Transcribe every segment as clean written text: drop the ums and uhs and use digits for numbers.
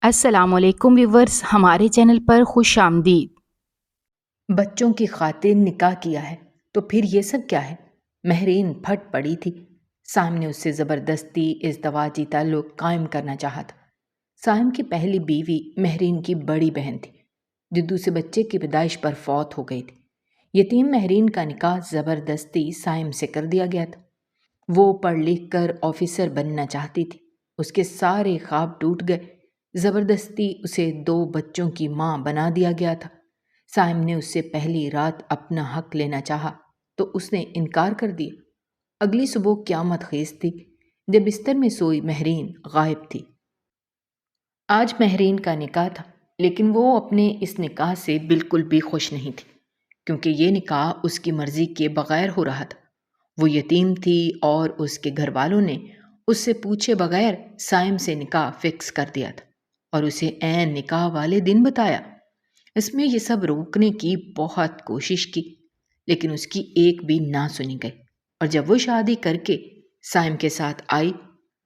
السلام علیکم ویورز، ہمارے چینل پر خوش آمدید۔ بچوں کی خاطر نکاح کیا ہے تو پھر یہ سب کیا ہے؟ مہرین پھٹ پڑی تھی۔ سائم نے اس سے زبردستی ازدواجی تعلق قائم کرنا چاہا تھا۔ سائم کی پہلی بیوی مہرین کی بڑی بہن تھی جو دوسرے بچے کی پیدائش پر فوت ہو گئی تھی۔ یتیم مہرین کا نکاح زبردستی سائم سے کر دیا گیا تھا۔ وہ پڑھ لکھ کر آفیسر بننا چاہتی تھی۔ اس کے سارے خواب ٹوٹ گئے۔ زبردستی اسے 2 بچوں کی ماں بنا دیا گیا تھا۔ سائم نے اس سے پہلی رات اپنا حق لینا چاہا تو اس نے انکار کر دیا۔ اگلی صبح قیامت خیز تھی جب بستر میں سوئی مہرین غائب تھی۔ آج مہرین کا نکاح تھا، لیکن وہ اپنے اس نکاح سے بالکل بھی خوش نہیں تھی، کیونکہ یہ نکاح اس کی مرضی کے بغیر ہو رہا تھا۔ وہ یتیم تھی اور اس کے گھر والوں نے اس سے پوچھے بغیر سائم سے نکاح فکس کر دیا تھا اور اسے عین نکاح والے دن بتایا۔ اس میں یہ سب روکنے کی بہت کوشش کی، لیکن اس کی ایک بھی نہ سنی گئی، اور جب وہ شادی کر کے سائم کے ساتھ آئی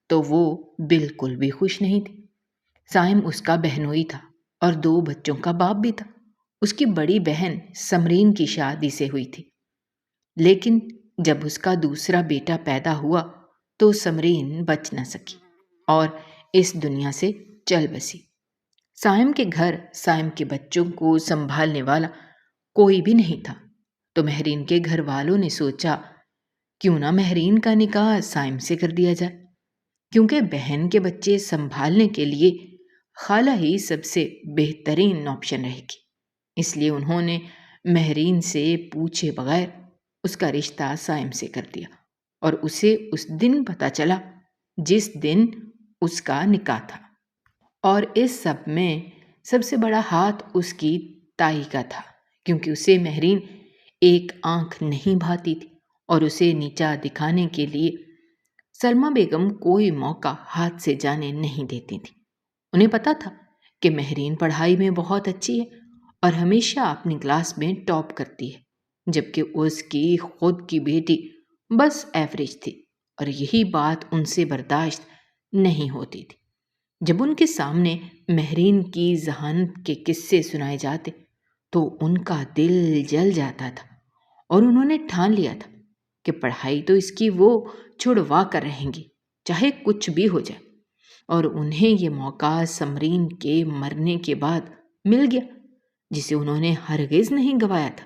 تو وہ بالکل بھی خوش نہیں تھی۔ سائم اس کا بہنوئی تھا اور 2 بچوں کا باپ بھی تھا۔ اس کی بڑی بہن سمرین کی شادی سے ہوئی تھی، لیکن جب اس کا دوسرا بیٹا پیدا ہوا تو سمرین بچ نہ سکی اور اس دنیا سے چل بسی۔ سائم کے گھر سائم کے بچوں کو سنبھالنے والا کوئی بھی نہیں تھا، تو مہرین کے گھر والوں نے سوچا کیوں نہ مہرین کا نکاح سائم سے کر دیا جائے، کیونکہ بہن کے بچے سنبھالنے کے لیے خالہ ہی سب سے بہترین آپشن رہے گی۔ اس لیے انہوں نے مہرین سے پوچھے بغیر اس کا رشتہ سائم سے کر دیا، اور اسے اس دن پتہ چلا جس دن اس کا نکاح تھا۔ اور اس سب میں سب سے بڑا ہاتھ اس کی تائی کا تھا، کیونکہ اسے مہرین ایک آنکھ نہیں بھاتی تھی اور اسے نیچا دکھانے کے لیے سلمہ بیگم کوئی موقع ہاتھ سے جانے نہیں دیتی تھی۔ انہیں پتا تھا کہ مہرین پڑھائی میں بہت اچھی ہے اور ہمیشہ اپنی کلاس میں ٹاپ کرتی ہے، جبکہ اس کی خود کی بیٹی بس ایوریج تھی، اور یہی بات ان سے برداشت نہیں ہوتی تھی۔ جب ان کے سامنے مہرین کی ذہانت کے قصے سنائے جاتے تو ان کا دل جل جاتا تھا، اور انہوں نے ٹھان لیا تھا کہ پڑھائی تو اس کی وہ چھڑوا کر رہیں گی چاہے کچھ بھی ہو جائے۔ اور انہیں یہ موقع سمرین کے مرنے کے بعد مل گیا جسے انہوں نے ہرگز نہیں گنوایا تھا،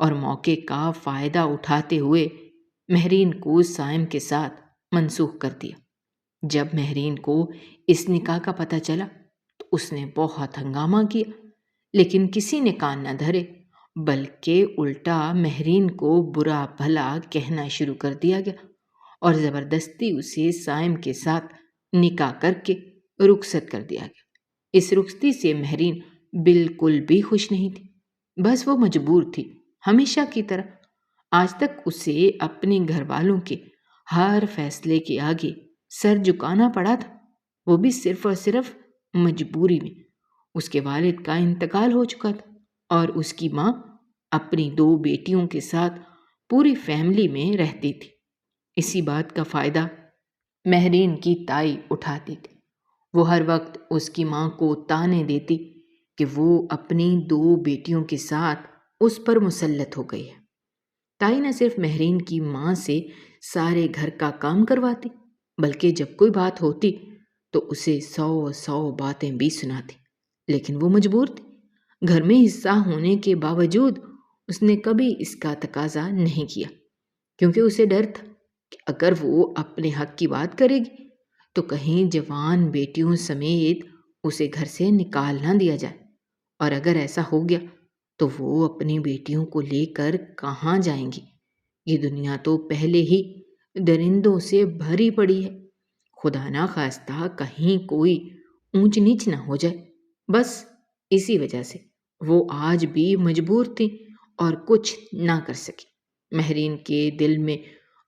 اور موقع کا فائدہ اٹھاتے ہوئے مہرین کو سائم کے ساتھ منسوخ کر دیا۔ جب مہرین کو اس نکاح کا پتہ چلا تو اس نے بہت ہنگامہ کیا، لیکن کسی نے کان نہ دھرے، بلکہ الٹا مہرین کو برا بھلا کہنا شروع کر دیا گیا اور زبردستی اسے سائم کے ساتھ نکاح کر کے رخصت کر دیا گیا۔ اس رخصتی سے مہرین بالکل بھی خوش نہیں تھی، بس وہ مجبور تھی، ہمیشہ کی طرح۔ آج تک اسے اپنے گھر والوں کے ہر فیصلے کے آگے سر جھکانا پڑا تھا، وہ بھی صرف اور صرف مجبوری میں۔ اس کے والد کا انتقال ہو چکا تھا اور اس کی ماں اپنی 2 بیٹیوں کے ساتھ پوری فیملی میں رہتی تھی۔ اسی بات کا فائدہ مہرین کی تائی اٹھاتی تھی۔ وہ ہر وقت اس کی ماں کو طعنے دیتی کہ وہ اپنی 2 بیٹیوں کے ساتھ اس پر مسلط ہو گئی ہے۔ تائی نہ صرف مہرین کی ماں سے سارے گھر کا کام کرواتی، بلکہ جب کوئی بات ہوتی تو اسے 100 باتیں بھی سناتی، لیکن وہ مجبور تھی۔ گھر میں حصہ ہونے کے باوجود اس نے کبھی اس کا تقاضا نہیں کیا، کیونکہ اسے ڈر تھا کہ اگر وہ اپنے حق کی بات کرے گی تو کہیں جوان بیٹیوں سمیت اسے گھر سے نکال نہ دیا جائے، اور اگر ایسا ہو گیا تو وہ اپنی بیٹیوں کو لے کر کہاں جائیں گی؟ یہ دنیا تو پہلے ہی درندوں سے بھری پڑی ہے، خدا نہ خواستہ کہیں کوئی اونچ نیچ نہ ہو جائے۔ بس اسی وجہ سے وہ آج بھی مجبور تھی اور کچھ نہ کر سکی۔ مہرین کے دل میں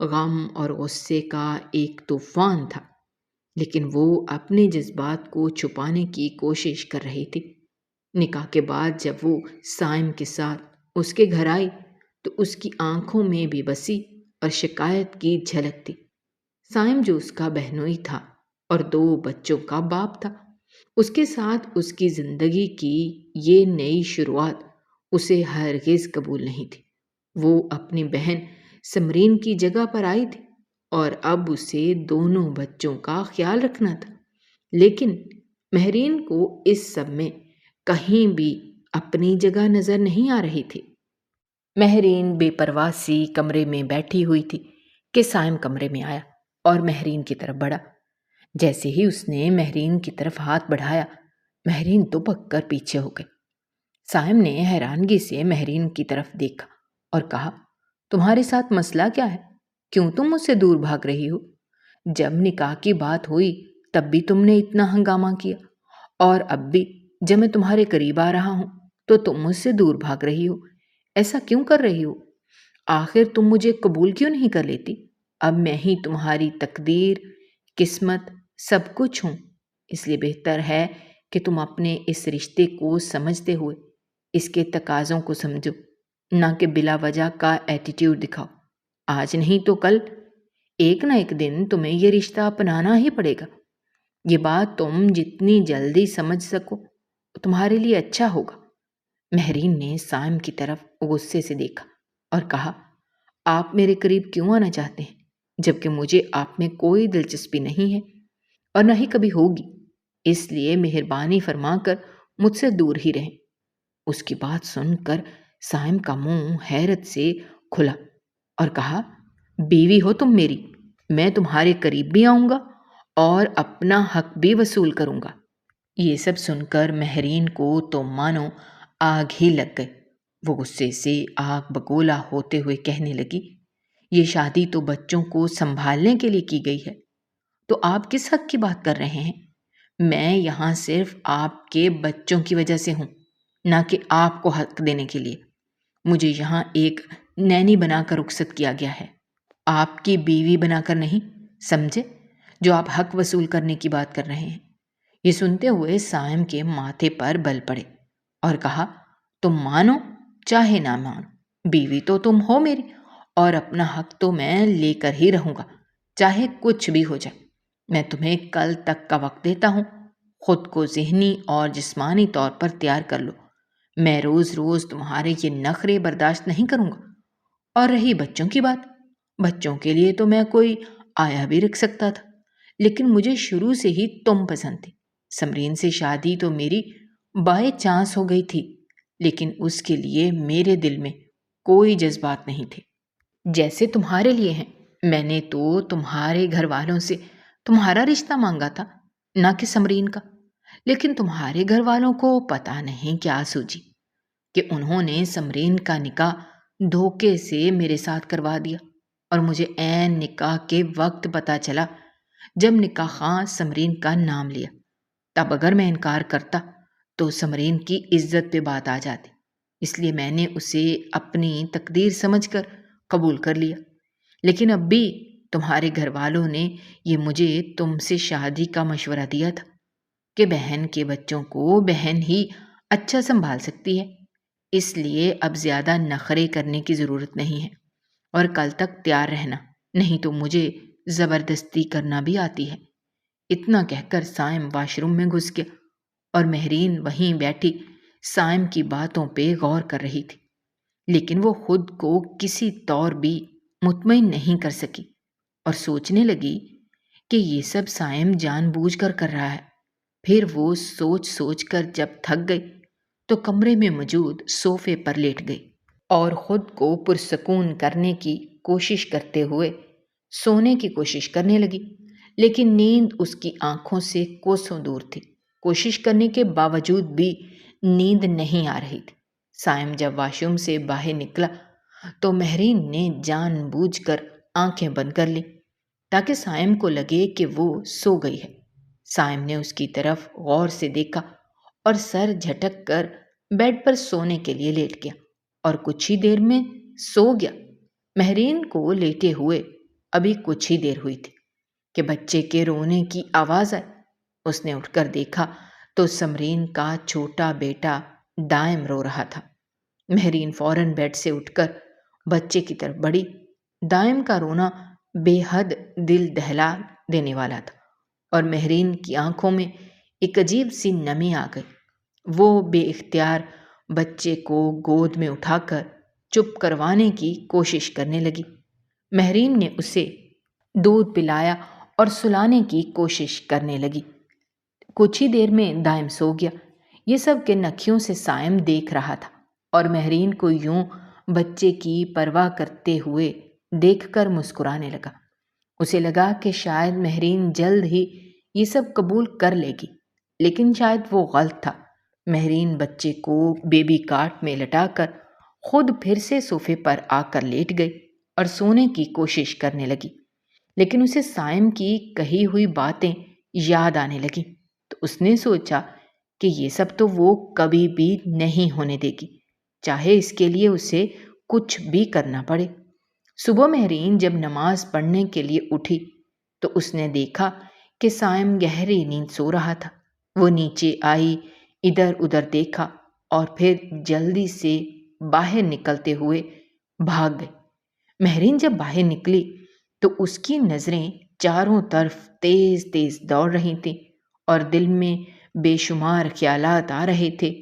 غم اور غصے کا ایک طوفان تھا، لیکن وہ اپنے جذبات کو چھپانے کی کوشش کر رہی تھی۔ نکاح کے بعد جب وہ سائم کے ساتھ اس کے گھر آئی تو اس کی آنکھوں میں بے بسی اور شکایت کی جھلک تھی۔ سائم جو اس کا بہنوئی تھا اور 2 بچوں کا باپ تھا، اس کے ساتھ اس کی زندگی کی یہ نئی شروعات اسے ہرگز قبول نہیں تھی۔ وہ اپنی بہن سمرین کی جگہ پر آئی تھی اور اب اسے دونوں بچوں کا خیال رکھنا تھا، لیکن مہرین کو اس سب میں کہیں بھی اپنی جگہ نظر نہیں آ رہی تھی۔ مہرین بے پرواہ سی کمرے میں بیٹھی ہوئی تھی کہ سائم کمرے میں آیا اور مہرین کی طرف بڑھا۔ جیسے ہی اس نے مہرین کی طرف ہاتھ بڑھایا، مہرین دبک کر پیچھے ہو گئی۔ سائم نے حیرانگی سے مہرین کی طرف دیکھا اور کہا، تمہارے ساتھ مسئلہ کیا ہے؟ کیوں تم مجھ سے دور بھاگ رہی ہو؟ جب نکاح کی بات ہوئی تب بھی تم نے اتنا ہنگامہ کیا، اور اب بھی جب میں تمہارے قریب آ رہا ہوں تو تم مجھ سے دور بھاگ رہی ہو۔ ایسا کیوں کر رہی ہو؟ آخر تم مجھے قبول کیوں نہیں کر لیتی؟ اب میں ہی تمہاری تقدیر، قسمت، سب کچھ ہوں۔ اس لیے بہتر ہے کہ تم اپنے اس رشتے کو سمجھتے ہوئے اس کے تقاضوں کو سمجھو، نہ کہ بلا وجہ کا ایٹیٹیوڈ دکھاؤ۔ آج نہیں تو کل، ایک نہ ایک دن تمہیں یہ رشتہ اپنانا ہی پڑے گا۔ یہ بات تم جتنی جلدی سمجھ سکو تمہارے لیے اچھا ہوگا۔ مہرین نے سائم کی طرف غصے سے دیکھا اور کہا، آپ میرے قریب کیوں آنا چاہتے ہیں جبکہ مجھے آپ میں کوئی دلچسپی نہیں ہے اور نہ ہی کبھی ہوگی؟ اس لیے مہربانی فرما کر مجھ سے دور ہی رہیں۔ اس کی بات سن کر سائم کا منہ حیرت سے کھلا اور کہا، بیوی ہو تم میری، میں تمہارے قریب بھی آؤں گا اور اپنا حق بھی وصول کروں گا۔ یہ سب سن کر مہرین کو تو مانو آگ ہی لگ گئی۔ وہ غصے سے آگ بگولا ہوتے ہوئے کہنے لگی، یہ شادی تو بچوں کو سنبھالنے کے لیے کی گئی ہے، تو آپ کس حق کی بات کر رہے ہیں؟ میں یہاں صرف آپ کے بچوں کی وجہ سے ہوں، نہ کہ آپ کو حق دینے کے لیے۔ مجھے یہاں ایک نینی بنا کر رخصت کیا گیا ہے، آپ کی بیوی بنا کر نہیں، سمجھے؟ جو آپ حق وصول کرنے کی بات کر رہے ہیں۔ یہ سنتے ہوئے سائم کے ماتھے پر بل پڑے اور کہا، تم مانو چاہے نہ مانو، بیوی تو تم ہو میری، اور اپنا حق تو میں لے کر ہی رہوں گا، چاہے کچھ بھی ہو جائے۔ میں تمہیں کل تک کا وقت دیتا ہوں، خود کو ذہنی اور جسمانی طور پر تیار کر لو۔ میں روز روز تمہارے یہ نخرے برداشت نہیں کروں گا۔ اور رہی بچوں کی بات، بچوں کے لیے تو میں کوئی آیا بھی رکھ سکتا تھا، لیکن مجھے شروع سے ہی تم پسند تھی۔ سمرین سے شادی تو میری بائی چانس ہو گئی تھی، لیکن اس کے لیے میرے دل میں کوئی جذبات نہیں تھے جیسے تمہارے لیے ہیں۔ میں نے تو تمہارے گھر والوں سے تمہارا رشتہ مانگا تھا، نہ کہ سمرین کا، لیکن تمہارے گھر والوں کو پتہ نہیں کیا سوچی کہ انہوں نے سمرین کا نکاح دھوکے سے میرے ساتھ کروا دیا، اور مجھے عین نکاح کے وقت پتہ چلا جب نکاح خواں سمرین کا نام لیا۔ تب اگر میں انکار کرتا تو سمرین کی عزت پہ بات آ جاتی، اس لیے میں نے اسے اپنی تقدیر سمجھ کر قبول کر لیا۔ لیکن اب بھی تمہارے گھر والوں نے یہ مجھے تم سے شادی کا مشورہ دیا تھا کہ بہن کے بچوں کو بہن ہی اچھا سنبھال سکتی ہے، اس لیے اب زیادہ نخرے کرنے کی ضرورت نہیں ہے، اور کل تک تیار رہنا، نہیں تو مجھے زبردستی کرنا بھی آتی ہے۔ اتنا کہہ کر سائم واش روم میں گھس گیا اور مہرین وہیں بیٹھی سائم کی باتوں پہ غور کر رہی تھی، لیکن وہ خود کو کسی طور بھی مطمئن نہیں کر سکی اور سوچنے لگی کہ یہ سب سائم جان بوجھ کر کر رہا ہے۔ پھر وہ سوچ سوچ کر جب تھک گئی تو کمرے میں موجود صوفے پر لیٹ گئی اور خود کو پرسکون کرنے کی کوشش کرتے ہوئے سونے کی کوشش کرنے لگی، لیکن نیند اس کی آنکھوں سے کوسوں دور تھی۔ کوشش کرنے کے باوجود بھی نیند نہیں آ رہی تھی۔ سائم جب واش روم سے باہر نکلا تو مہرین نے جان بوجھ کر آنکھیں بند کر لی تاکہ سائم کو لگے کہ وہ سو گئی ہے۔ سائم نے اس کی طرف غور سے دیکھا اور سر جھٹک کر بیڈ پر سونے کے لیے لیٹ گیا اور کچھ ہی دیر میں سو گیا۔ مہرین کو لیٹے ہوئے ابھی کچھ ہی دیر ہوئی تھی کہ بچے کے رونے کی آواز آئی۔ اس نے اٹھ کر دیکھا تو سمرین کا چھوٹا بیٹا دائم رو رہا تھا۔ مہرین فوراً بیڈ سے اٹھ کر بچے کی طرف بڑھی۔ دائم کا رونا بے حد دل دہلا دینے والا تھا اور مہرین کی آنکھوں میں ایک عجیب سی نمی آ گئی۔ وہ بے اختیار بچے کو گود میں اٹھا کر چپ کروانے کی کوشش کرنے لگی۔ مہرین نے اسے دودھ پلایا اور سلانے کی کوشش کرنے لگی۔ کچھ ہی دیر میں دائم سو گیا۔ یہ سب کے نکھیوں سے سائم دیکھ رہا تھا اور مہرین کو یوں بچے کی پرواہ کرتے ہوئے دیکھ کر مسکرانے لگا۔ اسے لگا کہ شاید مہرین جلد ہی یہ سب قبول کر لے گی، لیکن شاید وہ غلط تھا۔ مہرین بچے کو بیبی کاٹ میں لٹا کر خود پھر سے صوفے پر آ کر لیٹ گئی اور سونے کی کوشش کرنے لگی، لیکن اسے سائم کی کہی ہوئی باتیں یاد آنے لگیں تو اس نے سوچا کہ یہ سب تو وہ کبھی بھی نہیں ہونے دے گی، چاہے اس کے لیے اسے کچھ بھی کرنا پڑے۔ صبح مہرین جب نماز پڑھنے کے لیے اٹھی تو اس نے دیکھا کہ سائم گہری نیند سو رہا تھا۔ وہ نیچے آئی، ادھر ادھر دیکھا اور پھر جلدی سے باہر نکلتے ہوئے بھاگ گئی۔ مہرین جب باہر نکلی تو اس کی نظریں چاروں طرف تیز تیز دوڑ رہی تھیں اور دل میں بے شمار خیالات آ رہے تھے۔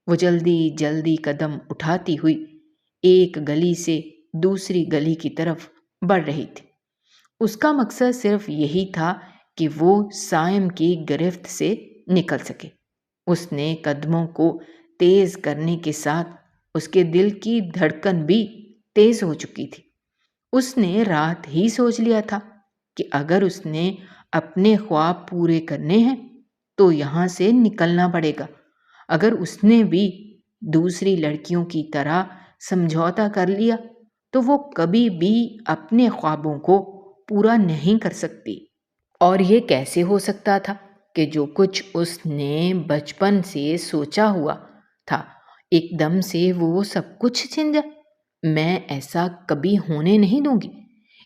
وہ جلدی جلدی قدم اٹھاتی ہوئی ایک گلی سے دوسری گلی کی طرف بڑھ رہی تھی۔ اس کا مقصد صرف یہی تھا کہ وہ سائم کی گرفت سے نکل سکے۔ اس نے قدموں کو تیز کرنے کے ساتھ اس کے دل کی دھڑکن بھی تیز ہو چکی تھی۔ اس نے رات ہی سوچ لیا تھا کہ اگر اس نے اپنے خواب پورے کرنے ہیں تو یہاں سے نکلنا پڑے گا۔ اگر اس نے بھی دوسری لڑکیوں کی طرح سمجھوتا کر لیا تو وہ کبھی بھی اپنے خوابوں کو پورا نہیں کر سکتی۔ اور یہ کیسے ہو سکتا تھا کہ جو کچھ اس نے بچپن سے سوچا ہوا تھا ایک دم سے وہ سب کچھ چھن جائے؟ میں ایسا کبھی ہونے نہیں دوں گی۔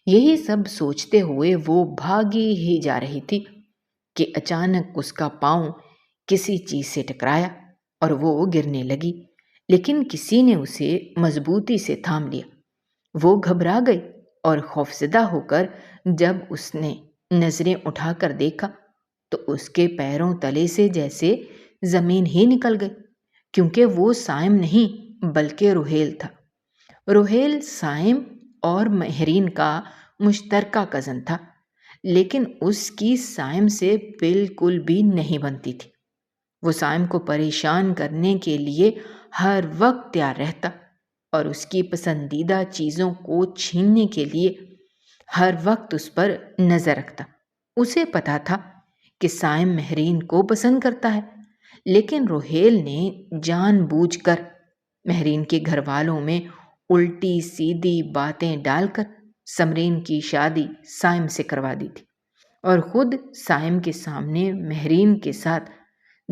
یہی سب سوچتے ہوئے وہ بھاگی ہی جا رہی تھی کہ اچانک اس کا پاؤں کسی چیز سے ٹکرایا اور وہ گرنے لگی، لیکن کسی نے اسے مضبوطی سے تھام لیا۔ وہ گھبرا گئی اور خوفزدہ ہو کر جب اس نے نظریں اٹھا کر دیکھا تو اس کے پیروں تلے سے جیسے زمین ہی نکل گئی، کیونکہ وہ سائم نہیں بلکہ روہیل تھا۔ روہیل سائم اور مہرین کا مشترکہ کزن تھا، لیکن اس کی سائم سے بالکل بھی نہیں بنتی تھی۔ وہ سائم کو پریشان کرنے کے لیے ہر وقت تیار رہتا اور اس کی پسندیدہ چیزوں کو چھیننے کے لیے ہر وقت اس پر نظر رکھتا۔ اسے پتا تھا کہ سائم مہرین کو پسند کرتا ہے، لیکن روہیل نے جان بوجھ کر مہرین کے گھر والوں میں الٹی سیدھی باتیں ڈال کر سمرین کی شادی سائم سے کروا دی تھی اور خود سائم کے سامنے مہرین کے ساتھ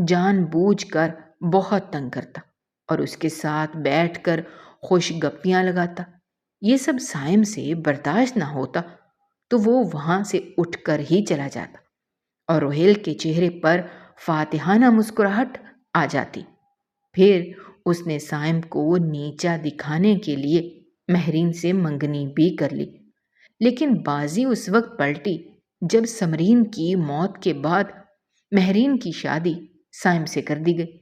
جان بوجھ کر بہت تنگ کرتا اور اس کے ساتھ بیٹھ کر خوش گپیاں لگاتا۔ یہ سب سائم سے برداشت نہ ہوتا تو وہ وہاں سے اٹھ کر ہی چلا جاتا اور روہیل کے چہرے پر فاتحانہ مسکراہٹ آ جاتی۔ پھر اس نے سائم کو نیچا دکھانے کے لیے مہرین سے منگنی بھی کر لی، لیکن بازی اس وقت پلٹی جب سمرین کی موت کے بعد مہرین کی شادی سائم سے کر دی گئی۔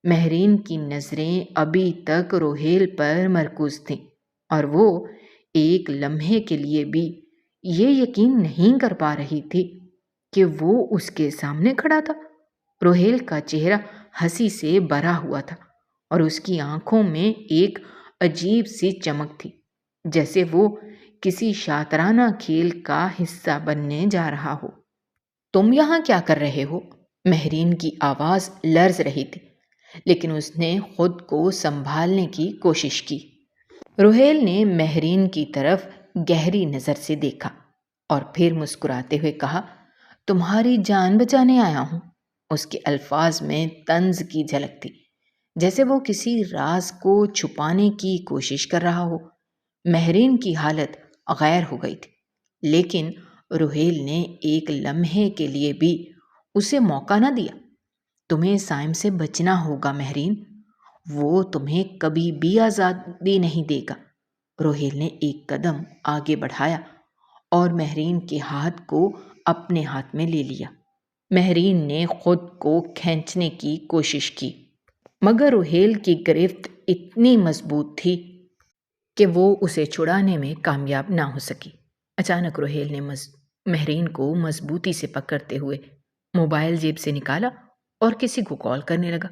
مہرین کی نظریں ابھی تک روہیل پر مرکوز تھیں اور وہ ایک لمحے کے لیے بھی یہ یقین نہیں کر پا رہی تھی کہ وہ اس کے سامنے کھڑا تھا۔ روہیل کا چہرہ ہنسی سے بھرا ہوا تھا اور اس کی آنکھوں میں ایک عجیب سی چمک تھی، جیسے وہ کسی شاطرانہ کھیل کا حصہ بننے جا رہا ہو۔ تم یہاں کیا کر رہے ہو؟ مہرین کی آواز لرز رہی تھی، لیکن اس نے خود کو سنبھالنے کی کوشش کی۔ روہیل نے مہرین کی طرف گہری نظر سے دیکھا اور پھر مسکراتے ہوئے کہا، تمہاری جان بچانے آیا ہوں۔ اس کے الفاظ میں طنز کی جھلک تھی، جیسے وہ کسی راز کو چھپانے کی کوشش کر رہا ہو۔ مہرین کی حالت غیر ہو گئی تھی، لیکن روہیل نے ایک لمحے کے لیے بھی اسے موقع نہ دیا۔ تمہیں سائم سے بچنا ہوگا مہرین، وہ تمہیں کبھی بھی آزادی نہیں دے گا۔ روہیل نے ایک قدم آگے بڑھایا اور مہرین کے ہاتھ کو اپنے ہاتھ میں لے لیا۔ مہرین نے خود کو کھینچنے کی کوشش کی، مگر روہیل کی گرفت اتنی مضبوط تھی کہ وہ اسے چھڑانے میں کامیاب نہ ہو سکی۔ اچانک روہیل نے مہرین کو مضبوطی سے پکڑتے ہوئے موبائل جیب سے نکالا اور کسی کو کال کرنے لگا۔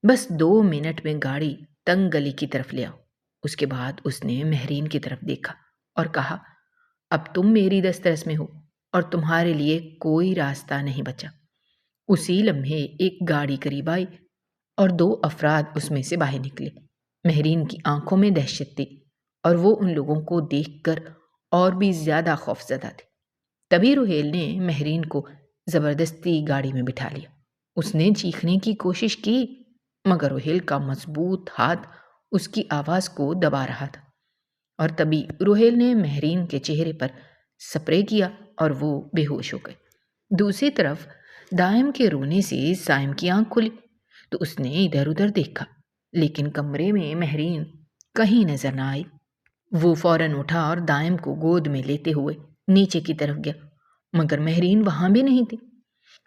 بس 2 منٹ میں گاڑی تنگ گلی کی طرف لے آؤ۔ اس کے بعد اس نے مہرین کی طرف دیکھا اور کہا، اب تم میری دسترس میں ہو اور تمہارے لیے کوئی راستہ نہیں بچا۔ اسی لمحے ایک گاڑی قریب آئی اور 2 افراد اس میں سے باہر نکلے۔ مہرین کی آنکھوں میں دہشت تھی اور وہ ان لوگوں کو دیکھ کر اور بھی زیادہ خوفزدہ تھی۔ تبھی روہیل نے مہرین کو زبردستی گاڑی میں بٹھا لیا۔ اس نے چیخنے کی کوشش کی، مگر روہیل کا مضبوط ہاتھ اس کی آواز کو دبا رہا تھا، اور تبھی روہیل نے مہرین کے چہرے پر سپرے کیا اور وہ بے ہوش ہو گئی۔ دوسری طرف دائم کے رونے سے سائم کی آنکھ کھلی تو اس نے ادھر ادھر دیکھا، لیکن کمرے میں مہرین کہیں نظر نہ آئی۔ وہ فوراً اٹھا اور دائم کو گود میں لیتے ہوئے نیچے کی طرف گیا، مگر مہرین وہاں بھی نہیں تھی۔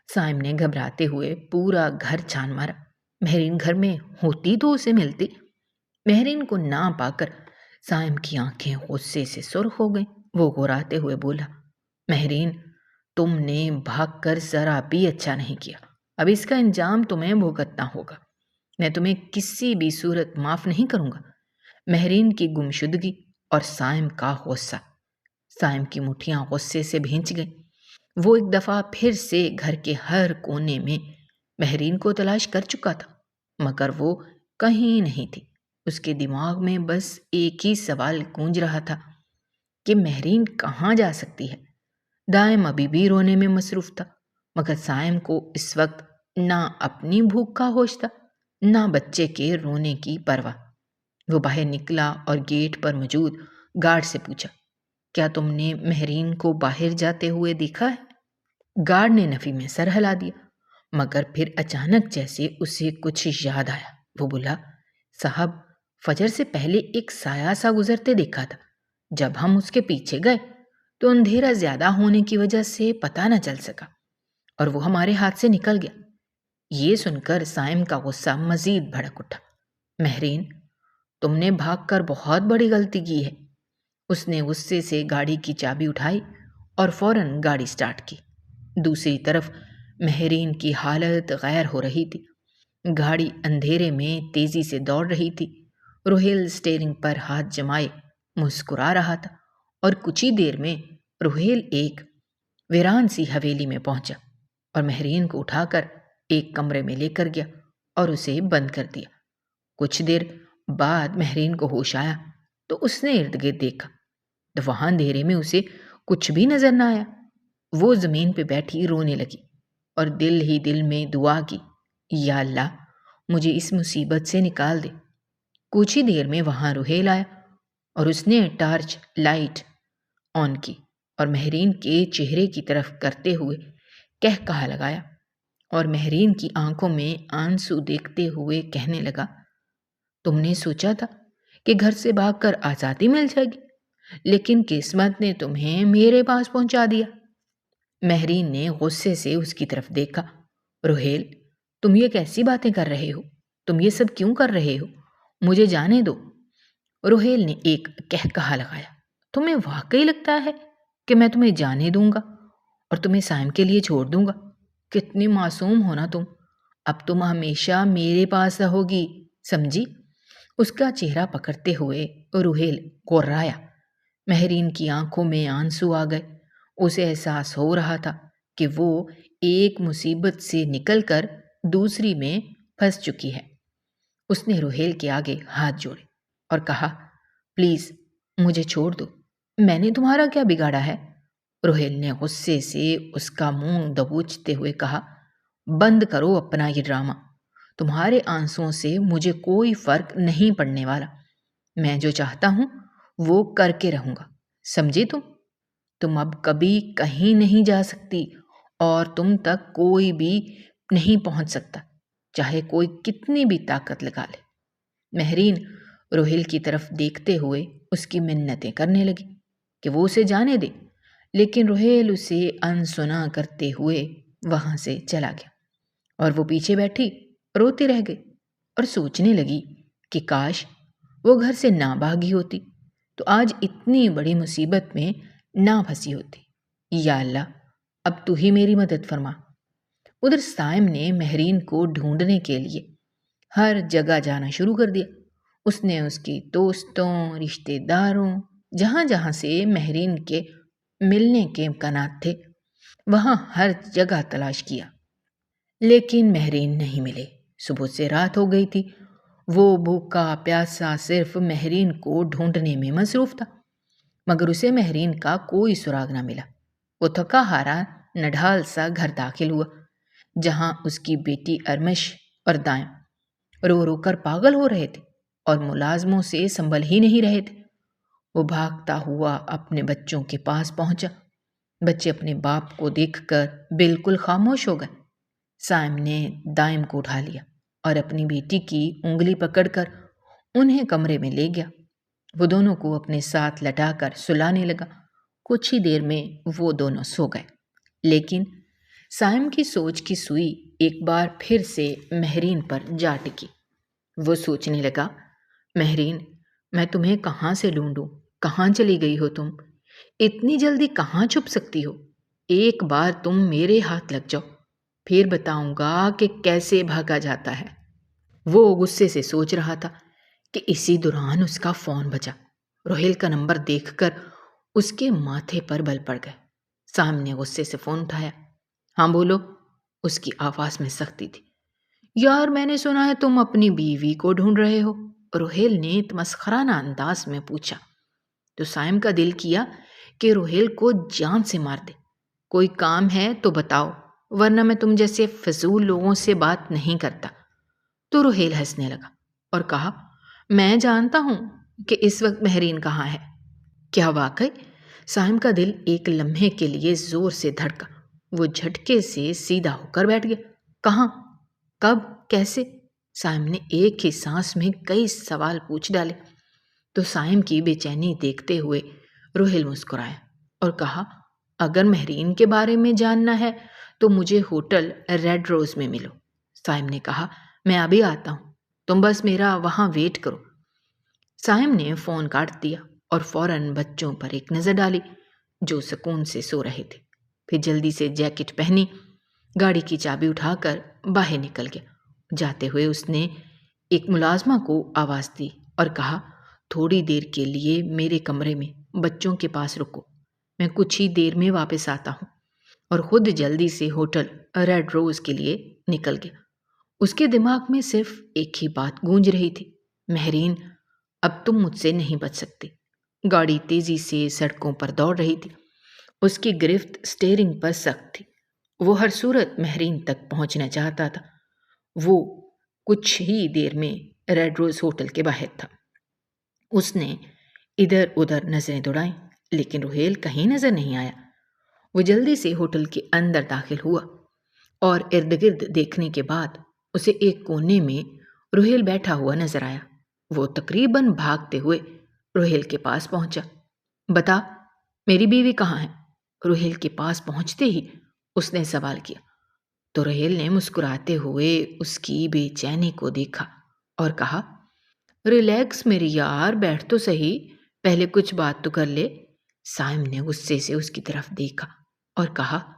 سائم نے گھبراتے ہوئے پورا گھر چھان مارا، مہرین گھر میں ہوتی تو اسے ملتی۔ مہرین کو نہ پا کر سائم کی آنکھیں غصے سے سرخ ہو گئیں۔ وہ گھراتے ہوئے بولا، مہرین، تم نے بھاگ کر ذرا بھی اچھا نہیں کیا۔ اب اس کا انجام تمہیں بھگتنا ہوگا۔ میں تمہیں کسی بھی صورت معاف نہیں کروں گا۔ مہرین کی گمشدگی اور سائم کا غصہ۔ سائم کی مٹھیاں غصے سے بھینچ گئیں۔ وہ ایک دفعہ پھر سے گھر کے ہر کونے میں مہرین کو تلاش کر چکا تھا، مگر وہ کہیں نہیں تھی۔ اس کے دماغ میں بس ایک ہی سوال گونج رہا تھا کہ مہرین کہاں جا سکتی ہے۔ دائم ابھی بھی رونے میں مصروف تھا، مگر سائم کو اس وقت نہ اپنی بھوک کا ہوش تھا، نہ بچے کے رونے کی پرواہ۔ وہ باہر نکلا اور گیٹ پر موجود گارڈ سے پوچھا، کیا تم نے مہرین کو باہر جاتے ہوئے دیکھا ہے؟ گارڈ نے نفی میں سر ہلا دیا، مگر پھر اچانک جیسے اسے کچھ یاد آیا، وہ بولا، صاحب، فجر سے پہلے ایک سایہ سا گزرتے دیکھا تھا۔ جب ہم اس کے پیچھے گئے تو اندھیرا زیادہ ہونے کی وجہ سے پتہ نہ چل سکا اور وہ ہمارے ہاتھ سے نکل گیا۔ یہ سن کر سائم کا غصہ مزید بھڑک اٹھا۔ مہرین، تم نے بھاگ کر بہت بڑی غلطی کی ہے۔ اس نے غصے سے گاڑی کی چابی اٹھائی اور فوراً گاڑی سٹارٹ کی۔ دوسری طرف مہرین کی حالت غیر ہو رہی تھی۔ گاڑی اندھیرے میں تیزی سے دوڑ رہی تھی۔ روہیل اسٹیئرنگ پر ہاتھ جمائے مسکرا رہا تھا، اور کچھ ہی دیر میں روہیل ایک ویران سی حویلی میں پہنچا اور مہرین کو اٹھا کر ایک کمرے میں لے کر گیا اور اسے بند کر دیا۔ کچھ دیر بعد مہرین کو ہوش آیا تو اس نے ارد گرد دیکھا تو وہاں اندھیرے میں اسے کچھ بھی نظر نہ آیا۔ وہ زمین پہ بیٹھی رونے لگی اور دل ہی دل میں دعا کی، یا اللہ، مجھے اس مصیبت سے نکال دے۔ کچھ ہی دیر میں وہاں روہیل آیا اور اس نے ٹارچ لائٹ آن کی اور مہرین کے چہرے کی طرف کرتے ہوئے کہا لگایا، اور مہرین کی آنکھوں میں آنسو دیکھتے ہوئے کہنے لگا، تم نے سوچا تھا کہ گھر سے بھاگ کر آزادی مل جائے گی، لیکن قسمت نے تمہیں میرے پاس پہنچا دیا۔ مہرین نے غصے سے اس کی طرف دیکھا۔ روہیل، تم یہ کیسی باتیں کر رہے ہو؟ تم یہ سب کیوں کر رہے ہو؟ مجھے جانے دو۔ روہیل نے ایک کہا لگایا، تمہیں واقعی لگتا ہے کہ میں تمہیں جانے دوں گا اور تمہیں سائم کے لیے چھوڑ دوں گا؟ کتنی معصوم ہونا تم۔ اب تم ہمیشہ میرے پاس رہوگی، سمجھی؟ اس کا چہرہ پکڑتے ہوئے روہیل غرایا۔ مہرین کی آنکھوں میں آنسو آ گئے۔ اسے احساس ہو رہا تھا کہ وہ ایک مصیبت سے نکل کر دوسری میں پھنس چکی ہے۔ اس نے روہیل کے آگے ہاتھ جوڑے اور کہا، پلیز مجھے چھوڑ دو، میں نے تمہارا کیا بگاڑا ہے؟ روہیل نے غصے سے اس کا منہ دبوچتے ہوئے کہا، بند کرو اپنا یہ ڈرامہ۔ تمہارے آنسوؤں سے مجھے کوئی فرق نہیں پڑنے والا۔ میں جو چاہتا ہوں وہ کر کے رہوں گا، سمجھے تم اب کبھی کہیں نہیں جا سکتی اور تم تک کوئی بھی نہیں پہنچ سکتا، چاہے کوئی کتنی بھی طاقت لگا لے۔ مہرین روہیل کی طرف دیکھتے ہوئے اس کی منتیں کرنے لگی کہ وہ اسے جانے دے، لیکن روہیل اسے انسنا کرتے ہوئے وہاں سے چلا گیا اور وہ پیچھے بیٹھی روتی رہ گئی اور سوچنے لگی کہ کاش وہ گھر سے نہ بھاگی ہوتی تو آج اتنی بڑی مصیبت میں نہ پھنسی ہوتی۔ یا اللہ، اب تو ہی میری مدد فرما۔ ادھر سائم نے مہرین کو ڈھونڈنے کے لیے ہر جگہ جانا شروع کر دیا۔ اس نے اس کی دوستوں، رشتہ داروں، جہاں جہاں سے مہرین کے ملنے کے امکانات تھے وہاں ہر جگہ تلاش کیا، لیکن مہرین نہیں ملے۔ صبح سے رات ہو گئی تھی، وہ بھوکا پیاسا صرف مہرین کو ڈھونڈنے میں مصروف تھا، مگر اسے مہرین کا کوئی سراغ نہ ملا۔ وہ تھکا ہارا نڈھال سا گھر داخل ہوا، جہاں اس کی بیٹی ارمش اور دائم رو رو کر پاگل ہو رہے تھے اور ملازموں سے سنبھل ہی نہیں رہے تھے۔ وہ بھاگتا ہوا اپنے بچوں کے پاس پہنچا۔ بچے اپنے باپ کو دیکھ کر بالکل خاموش ہو گئے۔ سائم نے دائم کو اٹھا لیا اور اپنی بیٹی کی انگلی پکڑ کر انہیں کمرے میں لے گیا۔ وہ دونوں کو اپنے ساتھ لٹا کر سلانے لگا۔ کچھ ہی دیر میں وہ دونوں سو گئے، لیکن سائم کی سوچ کی سوئی ایک بار پھر سے مہرین پر جا ٹکی۔ وہ سوچنے لگا، مہرین، میں تمہیں کہاں سے ڈھونڈوں؟ کہاں چلی گئی ہو تم؟ اتنی جلدی کہاں چھپ سکتی ہو؟ ایک بار تم میرے ہاتھ لگ جاؤ، پھر بتاؤں گا کہ کیسے بھاگا جاتا ہے۔ وہ غصے سے سوچ رہا تھا کہ اسی دوران اس کا فون بجا۔ روہیل کا نمبر دیکھ کر اس کے ماتھے پر بل پڑ گئے۔ سامنے غصے سے فون اٹھایا۔ ہاں بولو، اس کی آواز میں سختی تھی۔ یار، میں نے سنا ہے تم اپنی بیوی کو ڈھونڈ رہے ہو، روہیل نے تمسخرانہ انداز میں پوچھا۔ تو سائم کا دل کیا کہ روہیل کو جان سے مار دے۔ کوئی کام ہے تو بتاؤ، ورنہ میں تم جیسے فضول لوگوں سے بات نہیں کرتا۔ تو روہیل ہنسنے لگا اور کہا، میں جانتا ہوں کہ اس وقت مہرین کہاں ہے۔ کیا واقعی؟ سائم کا دل ایک لمحے کے لیے زور سے دھڑکا۔ وہ جھٹکے سے سیدھا ہو کر بیٹھ گیا۔ کہاں؟ کب؟ کیسے؟ سائم نے ایک ہی سانس میں کئی سوال پوچھ ڈالے۔ تو سائم کی بے چینی دیکھتے ہوئے روہیل مسکرایا اور کہا، اگر مہرین کے بارے میں جاننا ہے تو مجھے ہوٹل ریڈ روز میں ملو۔ سائم نے کہا، میں ابھی آتا ہوں، تم بس میرا وہاں ویٹ کرو۔ سائم نے فون کاٹ دیا اور فوراً بچوں پر ایک نظر ڈالی جو سکون سے سو رہے تھے۔ پھر جلدی سے جیکٹ پہنی، گاڑی کی چابی اٹھا کر باہر نکل گیا۔ جاتے ہوئے اس نے ایک ملازمہ کو آواز دی اور کہا، تھوڑی دیر کے لیے میرے کمرے میں بچوں کے پاس رکو، میں کچھ ہی دیر میں واپس آتا ہوں۔ اور خود جلدی سے ہوٹل ریڈ روز کے لیے نکل گیا۔ اس کے دماغ میں صرف ایک ہی بات گونج رہی تھی، مہرین، اب تم مجھ سے نہیں بچ سکتے۔ گاڑی تیزی سے سڑکوں پر دوڑ رہی تھی، اس کی گرفت اسٹیئرنگ پر سخت تھی۔ وہ ہر صورت مہرین تک پہنچنا چاہتا تھا۔ وہ کچھ ہی دیر میں ریڈ روز ہوٹل کے باہر تھا۔ اس نے ادھر ادھر نظریں دوڑائیں، لیکن روہیل کہیں نظر نہیں آیا۔ وہ جلدی سے ہوٹل کے اندر داخل ہوا اور ارد گرد دیکھنے کے بعد اسے ایک کونے میں روہیل بیٹھا ہوا نظر آیا۔ وہ تقریباً بھاگتے ہوئے روہیل کے پاس پہنچا۔ بتا، میری بیوی کہاں ہے؟ روہیل کے پاس پہنچتے ہی اس نے سوال کیا۔ تو روہیل نے مسکراتے ہوئے اس کی بے چینی کو دیکھا اور کہا، ریلیکس میری یار، بیٹھ تو صحیح، پہلے کچھ بات تو کر لے۔ سائم نے غصے سے اس کی طرف دیکھا اور کہا،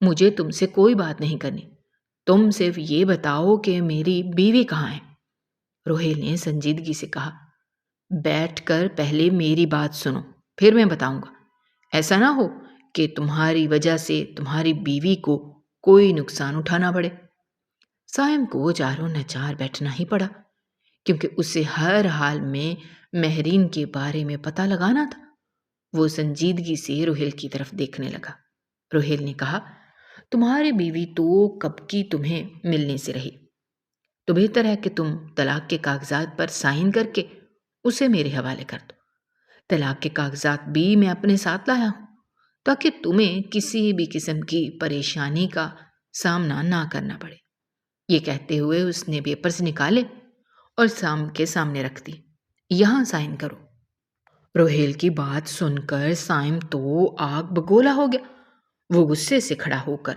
مجھے تم سے کوئی بات نہیں کرنی، تم صرف یہ بتاؤ کہ میری بیوی کہاں ہے۔ روہیل نے سنجیدگی سے کہا، بیٹھ کر پہلے میری بات سنو، پھر میں بتاؤں گا۔ ایسا نہ ہو کہ تمہاری وجہ سے تمہاری بیوی کو کوئی نقصان اٹھانا پڑے۔ سائم کو چاروں ناچار بیٹھنا ہی پڑا، کیونکہ اسے ہر حال میں مہرین کے بارے میں پتہ لگانا تھا۔ وہ سنجیدگی سے روہیل کی طرف دیکھنے لگا۔ روہیل نے کہا، تمہاری بیوی تو کب کی تمہیں ملنے سے رہی، تو بہتر ہے کہ تم طلاق کے کاغذات پر سائن کر کے اسے میرے حوالے کر دو۔ طلاق کے کاغذات بھی میں اپنے ساتھ لایا ہوں تاکہ تمہیں کسی بھی قسم کی پریشانی کا سامنا نہ کرنا پڑے۔ یہ کہتے ہوئے اس نے پیپرز نکالے اور سام کے سامنے رکھ دی۔ یہاں سائن کرو۔ روہیل کی بات سن کر سائم تو آگ بگولا ہو گیا۔ وہ غصے سے کھڑا ہو کر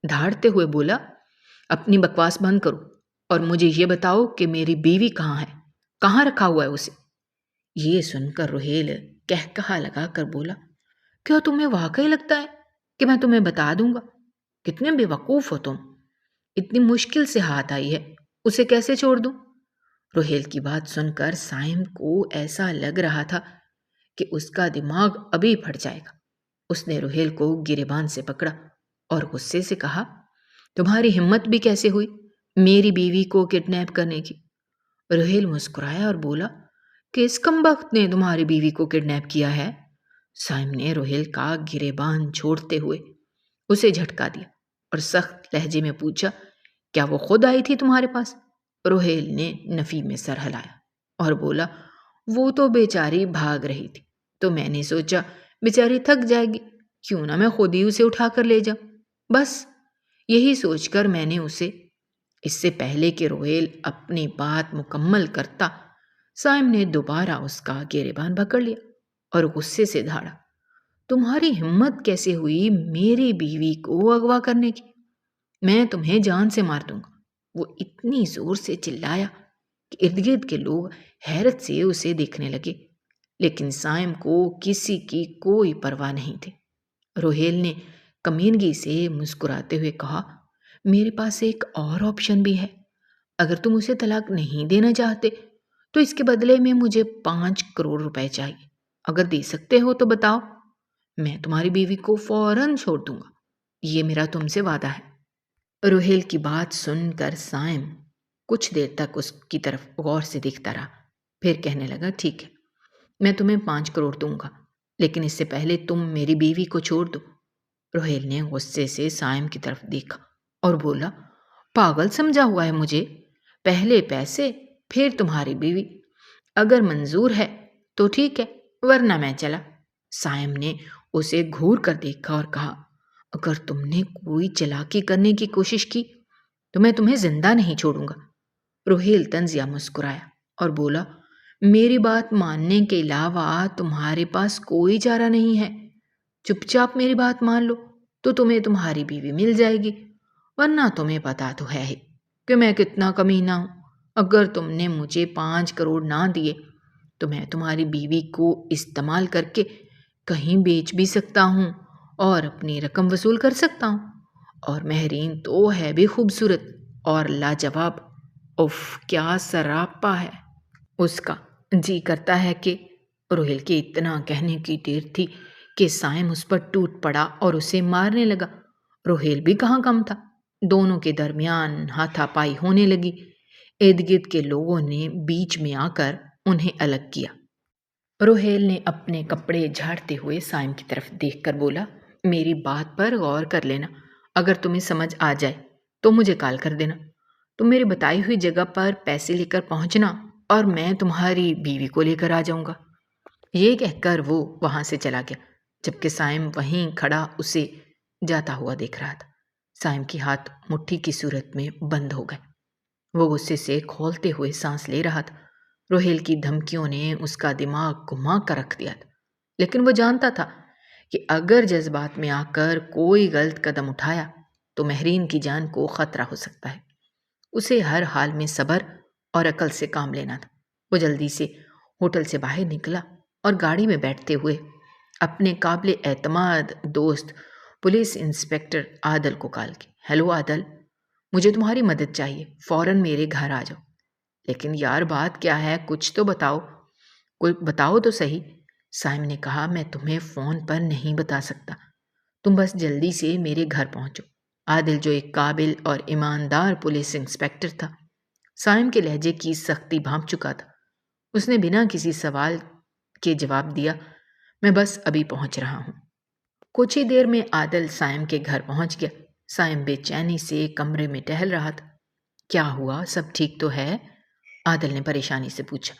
دھاڑتے ہوئے بولا، اپنی بکواس بند کرو اور مجھے یہ بتاؤ کہ میری بیوی کہاں ہے، کہاں رکھا ہوا ہے اسے؟ یہ سن کر روہیل کہکہا لگا کر بولا، کیا تمہیں واقعی لگتا ہے کہ میں تمہیں بتا دوں گا؟ کتنے بے وقوف ہو تم، اتنی مشکل سے ہاتھ آئی ہے، اسے کیسے چھوڑ دوں؟ روہیل کی بات سن کر سائم کو ایسا لگ رہا تھا کہ اس کا دماغ ابھی پھٹ جائے گا۔ اس نے روہیل کو گریبان سے پکڑا اور غصے سے کہا، تمہاری ہمت بھی کیسے ہوئی میری بیوی کو کڈنیپ کرنے کی؟ روہیل مسکرایا اور بولا، کس کمبخت نے تمہاری بیوی کو کڈنیپ کیا ہے؟ سائم نے روہیل کا گریبان چھوڑتے ہوئے اسے جھٹکا دیا اور سخت لہجے میں پوچھا، کیا وہ خود آئی تھی تمہارے پاس؟ روہیل نے نفی میں سر ہلایا اور بولا، وہ تو بیچاری بھاگ رہی تھی تو میں نے سوچا بیچاری تھک جائے گی، کیوں نہ میں خود ہی اسے اٹھا کر لے جاؤں، بس یہی سوچ کر میں نے اسے۔ اس سے پہلے کہ روہیل اپنی بات مکمل کرتا، سائم نے دوبارہ اس کا گریبان پکڑ لیا اور غصے سے دھاڑا، تمہاری ہمت کیسے ہوئی میری بیوی کو اغوا کرنے کی؟ میں تمہیں جان سے مار دوں گا۔ وہ اتنی زور سے چلایا کہ ارد گرد کے لوگ حیرت سے اسے دیکھنے لگے، لیکن سائم کو کسی کی کوئی پرواہ نہیں تھی۔ روہیل نے کمینگی سے مسکراتے ہوئے کہا، میرے پاس ایک اور آپشن بھی ہے، اگر تم اسے طلاق نہیں دینا چاہتے تو اس کے بدلے میں مجھے 5 کروڑ روپے چاہیے، اگر دے سکتے ہو تو بتاؤ، میں تمہاری بیوی کو فوراً چھوڑ دوں گا، یہ میرا تم سے وعدہ ہے۔ روہیل کی بات سن کر سائم کچھ دیر تک اس کی طرف غور سے دیکھتا رہا، پھر کہنے لگا، ٹھیک ہے، میں تمہیں 5 کروڑ دوں گا، لیکن اس سے پہلے تم میری بیوی کو چھوڑ دو۔ روہیل نے غصے سے سائم کی طرف دیکھا اور بولا، پاگل سمجھا ہوا ہے مجھے؟ پہلے پیسے پھر تمہاری بیوی، اگر منظور ہے تو ٹھیک ہے ورنہ میں چلا۔ سائم نے اسے گھور کر دیکھا اور کہا، اگر تم نے کوئی چالاکی کرنے کی کوشش کی تو میں تمہیں زندہ نہیں چھوڑوں گا۔ روہیل طنزیہ مسکرایا اور بولا، میری بات ماننے کے علاوہ تمہارے پاس کوئی چارہ نہیں ہے، چپ چاپ میری بات مان لو تو تمہیں تمہاری بیوی مل جائے گی، ورنہ تمہیں پتا تو ہے ہی کہ میں کتنا کمینہ ہوں۔ اگر تم نے مجھے 5 کروڑ نہ دیے تو میں تمہاری بیوی کو استعمال کر کے کہیں بیچ بھی سکتا ہوں اور اپنی رقم وصول کر سکتا ہوں، اور مہرین تو ہے بھی خوبصورت اور لاجواب، اف کیا سراپا ہے اس کا، جی کرتا ہے کہ۔ روہیل کے اتنا کہنے کی دیر تھی کہ سائم اس پر ٹوٹ پڑا اور اسے مارنے لگا۔ روہیل بھی کہاں کم تھا، دونوں کے درمیان ہاتھا پائی ہونے لگی۔ ارد گرد کے لوگوں نے بیچ میں آ کر انہیں الگ کیا۔ روہیل نے اپنے کپڑے جھاڑتے ہوئے سائم کی طرف دیکھ کر بولا، میری بات پر غور کر لینا، اگر تمہیں سمجھ آ جائے تو مجھے کال کر دینا، تم میری بتائی ہوئی جگہ پر پیسے لے کر پہنچنا اور میں تمہاری بیوی کو لے کر آ جاؤں گا۔ یہ کہہ کر وہ وہاں سے چلا گیا، جبکہ سائم وہیں کھڑا اسے جاتا ہوا دیکھ رہا تھا۔ سائم کی ہاتھ مٹھی کی صورت میں بند ہو گئے، وہ غصے سے کھولتے ہوئے سانس لے رہا تھا۔ روہیل کی دھمکیوں نے اس کا دماغ گھما کر رکھ دیا تھا، لیکن وہ جانتا تھا کہ اگر جذبات میں آ کر کوئی غلط قدم اٹھایا تو مہرین کی جان کو خطرہ ہو سکتا ہے۔ اسے ہر حال میں صبر اور عقل سے کام لینا تھا۔ وہ جلدی سے ہوٹل سے باہر نکلا اور گاڑی میں بیٹھتے ہوئے اپنے قابل اعتماد دوست پولیس انسپکٹر عادل کو کال کی۔ ہیلو عادل، مجھے تمہاری مدد چاہیے، فوراً میرے گھر آ جاؤ۔ لیکن یار بات کیا ہے، کچھ تو بتاؤ، کوئی بتاؤ تو صحیح۔ سائم نے کہا، میں تمہیں فون پر نہیں بتا سکتا، تم بس جلدی سے میرے گھر پہنچو۔ عادل جو ایک قابل اور ایماندار پولیس انسپکٹر تھا، سائم کے لہجے کی سختی بھانپ چکا تھا۔ اس نے بنا کسی سوال کے جواب دیا، میں بس ابھی پہنچ رہا ہوں۔ کچھ ہی دیر میں عادل سائم کے گھر پہنچ گیا۔ سائم بے چینی سے کمرے میں ٹہل رہا تھا۔ کیا ہوا، سب ٹھیک تو ہے؟ عادل نے پریشانی سے پوچھا۔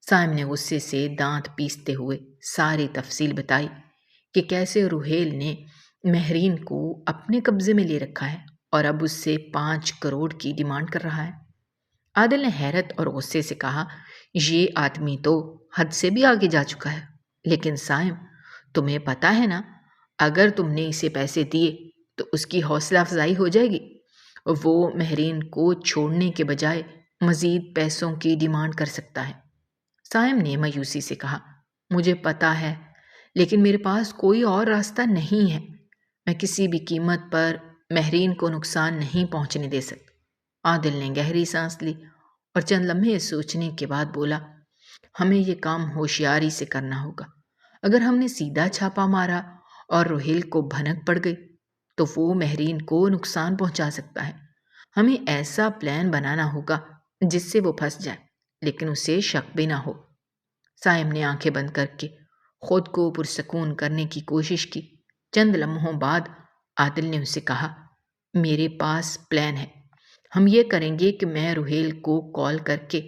سائم نے غصے سے دانت پیستے ہوئے ساری تفصیل بتائی کہ کیسے روہیل نے مہرین کو اپنے قبضے میں لے رکھا ہے اور اب اس سے 5 کروڑ کی ڈیمانڈ کر رہا ہے۔ عادل نے حیرت اور غصے سے کہا، یہ آدمی تو حد سے بھی آگے جا چکا ہے، لیکن سائم، تمہیں پتہ ہے نا، اگر تم نے اسے پیسے دیے تو اس کی حوصلہ افزائی ہو جائے گی۔ وہ مہرین کو چھوڑنے کے بجائے مزید پیسوں کی ڈیمانڈ کر سکتا ہے۔ سائم نے مایوسی سے کہا، مجھے پتا ہے، لیکن میرے پاس کوئی اور راستہ نہیں ہے۔ میں کسی بھی قیمت پر مہرین کو نقصان نہیں پہنچنے دے سکتا۔ عادل نے گہری سانس لی اور چند لمحے سوچنے کے بعد بولا، ہمیں یہ کام ہوشیاری سے کرنا ہوگا۔ اگر ہم نے سیدھا چھاپا مارا اور روہیل کو بھنک پڑ گئی تو وہ مہرین کو نقصان پہنچا سکتا ہے۔ ہمیں ایسا پلان بنانا ہوگا جس سے وہ پھنس جائے لیکن اسے شک بھی نہ ہو۔ سائم نے آنکھیں بند کر کے خود کو پرسکون کرنے کی کوشش کی۔ چند لمحوں بعد عادل نے اسے کہا، میرے پاس پلان ہے۔ ہم یہ کریں گے کہ میں روہیل کو کال کر کے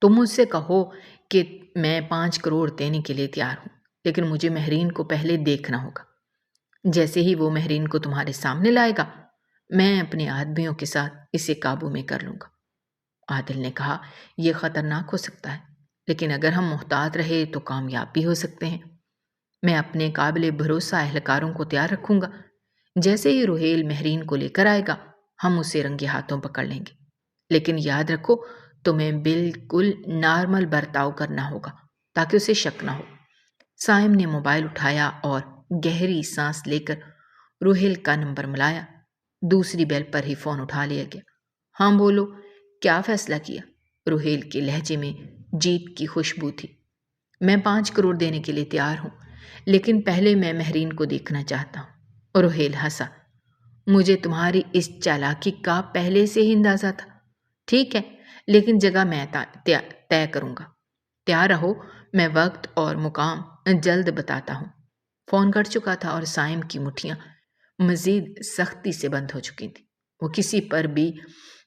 تم مجھ سے کہو کہ میں 5 کروڑ دینے کے لیے تیار ہوں، لیکن مجھے مہرین کو پہلے دیکھنا ہوگا۔ جیسے ہی وہ مہرین کو تمہارے سامنے لائے گا، میں اپنے آدمیوں کے ساتھ اسے قابو میں کر لوں گا۔ عادل نے کہا، یہ خطرناک ہو سکتا ہے، لیکن اگر ہم محتاط رہے تو کامیاب بھی ہو سکتے ہیں۔ میں اپنے قابل بھروسہ اہلکاروں کو تیار رکھوں گا۔ جیسے ہی روہیل مہرین کو لے کر آئے گا، ہم اسے رنگے ہاتھوں پکڑ لیں گے، لیکن یاد رکھو تمہیں بالکل نارمل برتاؤ کرنا ہوگا تاکہ اسے شک نہ ہو۔ سائم نے موبائل اٹھایا اور گہری سانس لے کر روہیل کا نمبر ملایا۔ دوسری بیل پر ہی فون اٹھا لیا گیا۔ ہاں بولو، کیا فیصلہ کیا؟ روہیل کے لہجے میں جیت کی خوشبو تھی۔ میں 5 کروڑ دینے کے لیے تیار ہوں، لیکن پہلے میں مہرین کو دیکھنا چاہتا ہوں۔ روہیل ہنسا، مجھے تمہاری اس چالاکی کا پہلے سے ہی اندازہ تھا۔ ٹھیک ہے، لیکن جگہ میں طے کروں گا۔ تیار رہو، میں وقت اور مقام جلد بتاتا ہوں۔ فون کٹ چکا تھا اور سائم کی مٹھیاں مزید سختی سے بند ہو چکی تھیں۔ وہ کسی پر بھی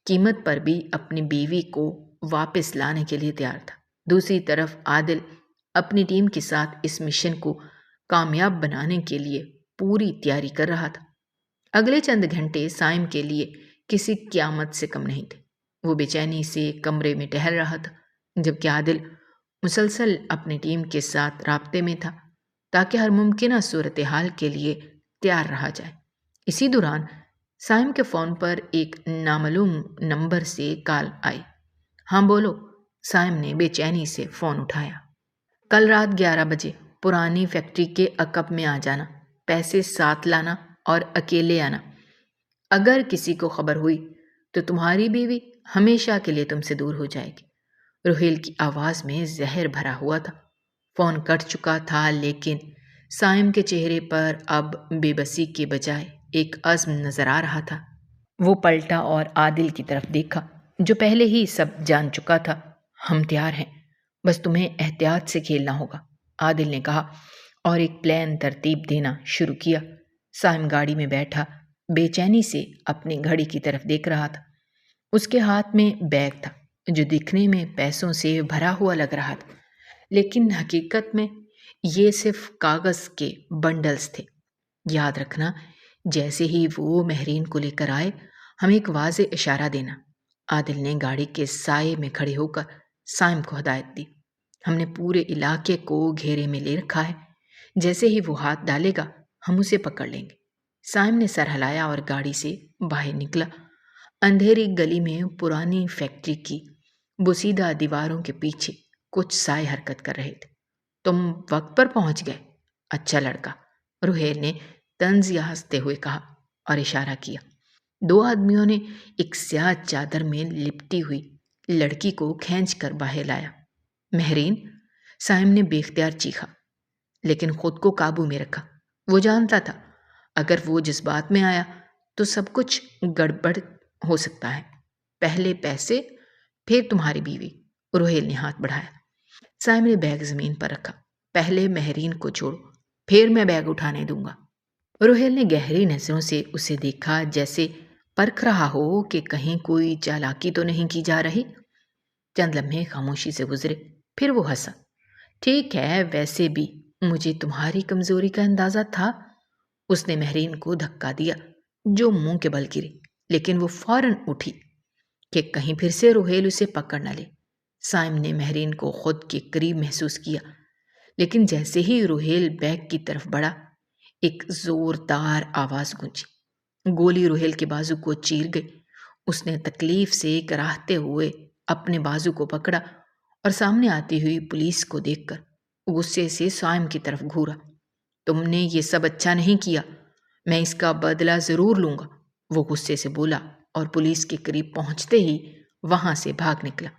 قیمت پر بھی اپنی بیوی کو واپس لانے کے لیے تیار تھا۔ دوسری طرف عادل اپنی ٹیم کے ساتھ اس مشن کو کامیاب بنانے کے لیے پوری تیاری کر رہا تھا۔ اگلے چند گھنٹے سائم کے لیے کسی قیامت سے کم نہیں تھے۔ وہ بے چینی سے کمرے میں ٹہل رہا تھا، جبکہ عادل مسلسل اپنی ٹیم کے ساتھ رابطے میں تھا تاکہ ہر ممکنہ صورتحال کے لیے تیار رہا جائے۔ اسی دوران سائم کے فون پر ایک نامعلوم نمبر سے کال آئی۔ ہاں بولو، سائم نے بے چینی سے فون اٹھایا۔ کل رات 11 بجے پرانی فیکٹری کے عقب میں آ جانا، پیسے ساتھ لانا اور اکیلے آنا۔ اگر کسی کو خبر ہوئی تو تمہاری بیوی ہمیشہ کے لیے تم سے دور ہو جائے گی۔ روہیل کی آواز میں زہر بھرا ہوا تھا۔ فون کٹ چکا تھا، لیکن سائم کے چہرے پر اب بے بسی کے بجائے ایک عزم نظر آ رہا تھا۔ وہ پلٹا اور عادل کی طرف دیکھا، جو پہلے ہی سب جان چکا تھا۔ ہم تیار ہیں، بس تمہیں احتیاط سے کھیلنا ہوگا، عادل نے کہا اور ایک پلان ترتیب دینا شروع کیا۔ سائم گاڑی میں بیٹھا بے چینی سے اپنی گھڑی کی طرف دیکھ رہا تھا۔ اس کے ہاتھ میں بیگ تھا جو دکھنے میں پیسوں سے بھرا ہوا لگ رہا تھا، لیکن حقیقت میں یہ صرف کاغذ کے بنڈلز تھے۔ یاد رکھنا، جیسے ہی وہ مہرین کو لے کر آئے، ہمیں ایک واضح اشارہ دینا۔ عادل نے گاڑی کے سائے میں کھڑے ہو کر سائم کو ہدایت دی۔ ہم نے پورے علاقے کو گھیرے میں لے رکھا ہے، جیسے ہی وہ ہاتھ ڈالے گا ہم اسے پکڑ لیں گے۔ سائم نے سر ہلایا اور گاڑی سے باہر نکلا۔ اندھیری گلی میں پرانی فیکٹری کی بوسیدہ دیواروں کے پیچھے کچھ سائے حرکت کر رہے تھے۔ تم وقت پر پہنچ گئے، اچھا لڑکا، روہیل نے طنزیہ ہنستے ہوئے کہا اور اشارہ کیا۔ 2 آدمیوں نے ایک سیاہ چادر میں لپٹی ہوئی لڑکی کو کھینچ کر باہر لایا۔ مہرین، سائم نے بے اختیار چیخا، لیکن خود کو قابو میں رکھا۔ وہ جانتا تھا اگر وہ جذبات میں آیا تو سب کچھ گڑبڑ ہو سکتا ہے۔ پہلے پیسے، پھر تمہاری بیوی، روہیل نے ہاتھ بڑھایا۔ سائم نے بیگ زمین پر رکھا۔ پہلے مہرین کو چھوڑو، پھر میں بیگ اٹھانے دوں گا۔ روہیل نے گہری نظروں سے اسے دیکھا، جیسے پرکھ رہا ہو کہ کہیں کوئی چالاکی تو نہیں کی جا رہی۔ چند لمحے خاموشی سے گزرے، پھر وہ ہنسا۔ ٹھیک ہے، ویسے بھی مجھے تمہاری کمزوری کا اندازہ تھا۔ اس نے مہرین کو دھکا دیا جو منہ کے بل گری، لیکن وہ فوراً اٹھی کہ کہیں پھر سے روہیل اسے پکڑ نہ لے۔ سائم نے مہرین کو خود کے قریب محسوس کیا، لیکن جیسے ہی روہیل بیگ کی طرف بڑھا، ایک زوردار آواز گونجی۔ گولی روہیل کے بازو کو چیر گئی۔ اس نے تکلیف سے کراہتے ہوئے اپنے بازو کو پکڑا اور سامنے آتی ہوئی پولیس کو دیکھ کر غصے سے سائم کی طرف گھورا۔ تم نے یہ سب اچھا نہیں کیا، میں اس کا بدلہ ضرور لوں گا، وہ غصے سے بولا اور پولیس کے قریب پہنچتے ہی وہاں سے بھاگ نکلا۔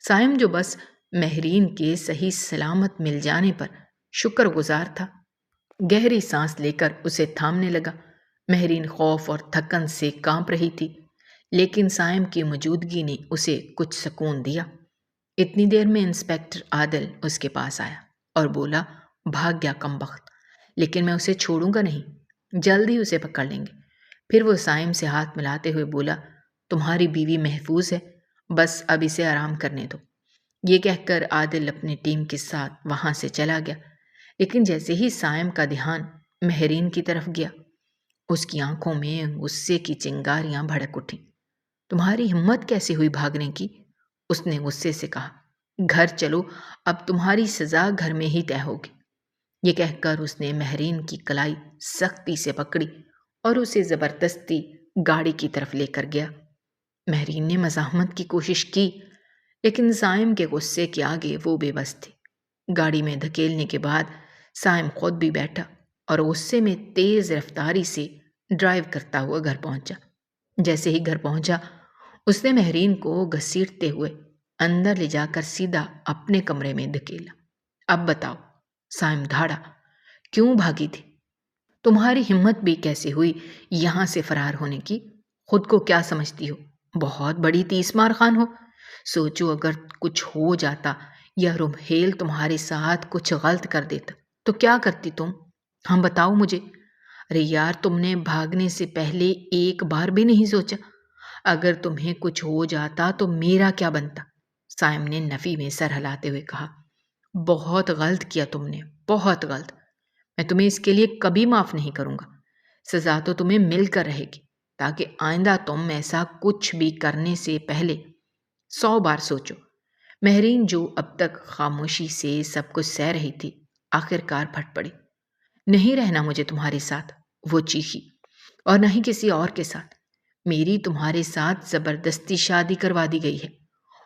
سائم جو بس مہرین کے صحیح سلامت مل جانے پر شکر گزار تھا، گہری سانس لے کر اسے تھامنے لگا۔ مہرین خوف اور تھکن سے کانپ رہی تھی، لیکن سائم کی موجودگی نے اسے کچھ سکون دیا۔ اتنی دیر میں انسپکٹر عادل اس کے پاس آیا اور بولا، بھاگ گیا کمبخت، لیکن میں اسے چھوڑوں گا نہیں، جلد ہی اسے پکڑ لیں گے۔ پھر وہ سائم سے ہاتھ ملاتے ہوئے بولا، تمہاری بیوی محفوظ ہے، بس اب اسے آرام کرنے دو۔ یہ کہہ کر عادل اپنی ٹیم کے ساتھ وہاں سے چلا گیا، لیکن جیسے ہی سائم کا دھیان مہرین کی طرف گیا، اس کی آنکھوں میں غصے کی چنگاریاں بھڑک اٹھیں۔ تمہاری ہمت کیسے ہوئی بھاگنے کی؟ اس نے غصے سے کہا۔ گھر چلو، اب تمہاری سزا گھر میں ہی طے ہوگی۔ یہ کہہ کر اس نے مہرین کی کلائی سختی سے پکڑی اور اسے زبردستی گاڑی کی طرف لے کر گیا۔ مہرین نے مزاحمت کی کوشش کی، لیکن سائم کے غصے کے آگے وہ بے بس تھی۔ گاڑی میں دھکیلنے کے بعد سائم خود بھی بیٹھا اور غصے میں تیز رفتاری سے ڈرائیو کرتا ہوا گھر پہنچا۔ جیسے ہی گھر پہنچا، اس نے مہرین کو گھسیٹتے ہوئے اندر لے جا کر سیدھا اپنے کمرے میں دھکیلا۔ اب بتاؤ، سائم دھاڑا، کیوں بھاگی تھی؟ تمہاری ہمت بھی کیسے ہوئی یہاں سے فرار ہونے کی؟ خود کو کیا سمجھتی ہو؟ بہت بڑی تیس مار خان ہو؟ سوچو اگر کچھ ہو جاتا یا روہیل تمہارے ساتھ کچھ غلط کر دیتا تو کیا کرتی تم؟ ہم بتاؤ مجھے۔ ارے یار، تم نے بھاگنے سے پہلے ایک بار بھی نہیں سوچا اگر تمہیں کچھ ہو جاتا تو میرا کیا بنتا؟ سائم نے نفی میں سر ہلاتے ہوئے کہا، بہت غلط کیا تم نے، بہت غلط۔ میں تمہیں اس کے لیے کبھی معاف نہیں کروں گا۔ سزا تو تمہیں مل کر رہے گی، تاکہ آئندہ تم ایسا کچھ بھی کرنے سے پہلے 100 بار سوچو۔ مہرین جو اب تک خاموشی سے سب کچھ سہ رہی تھی، آخر کار پھٹ پڑی۔ نہیں رہنا مجھے تمہارے ساتھ، وہ چیخی، اور نہ ہی کسی اور کے ساتھ۔ میری تمہارے ساتھ زبردستی شادی کروا دی گئی ہے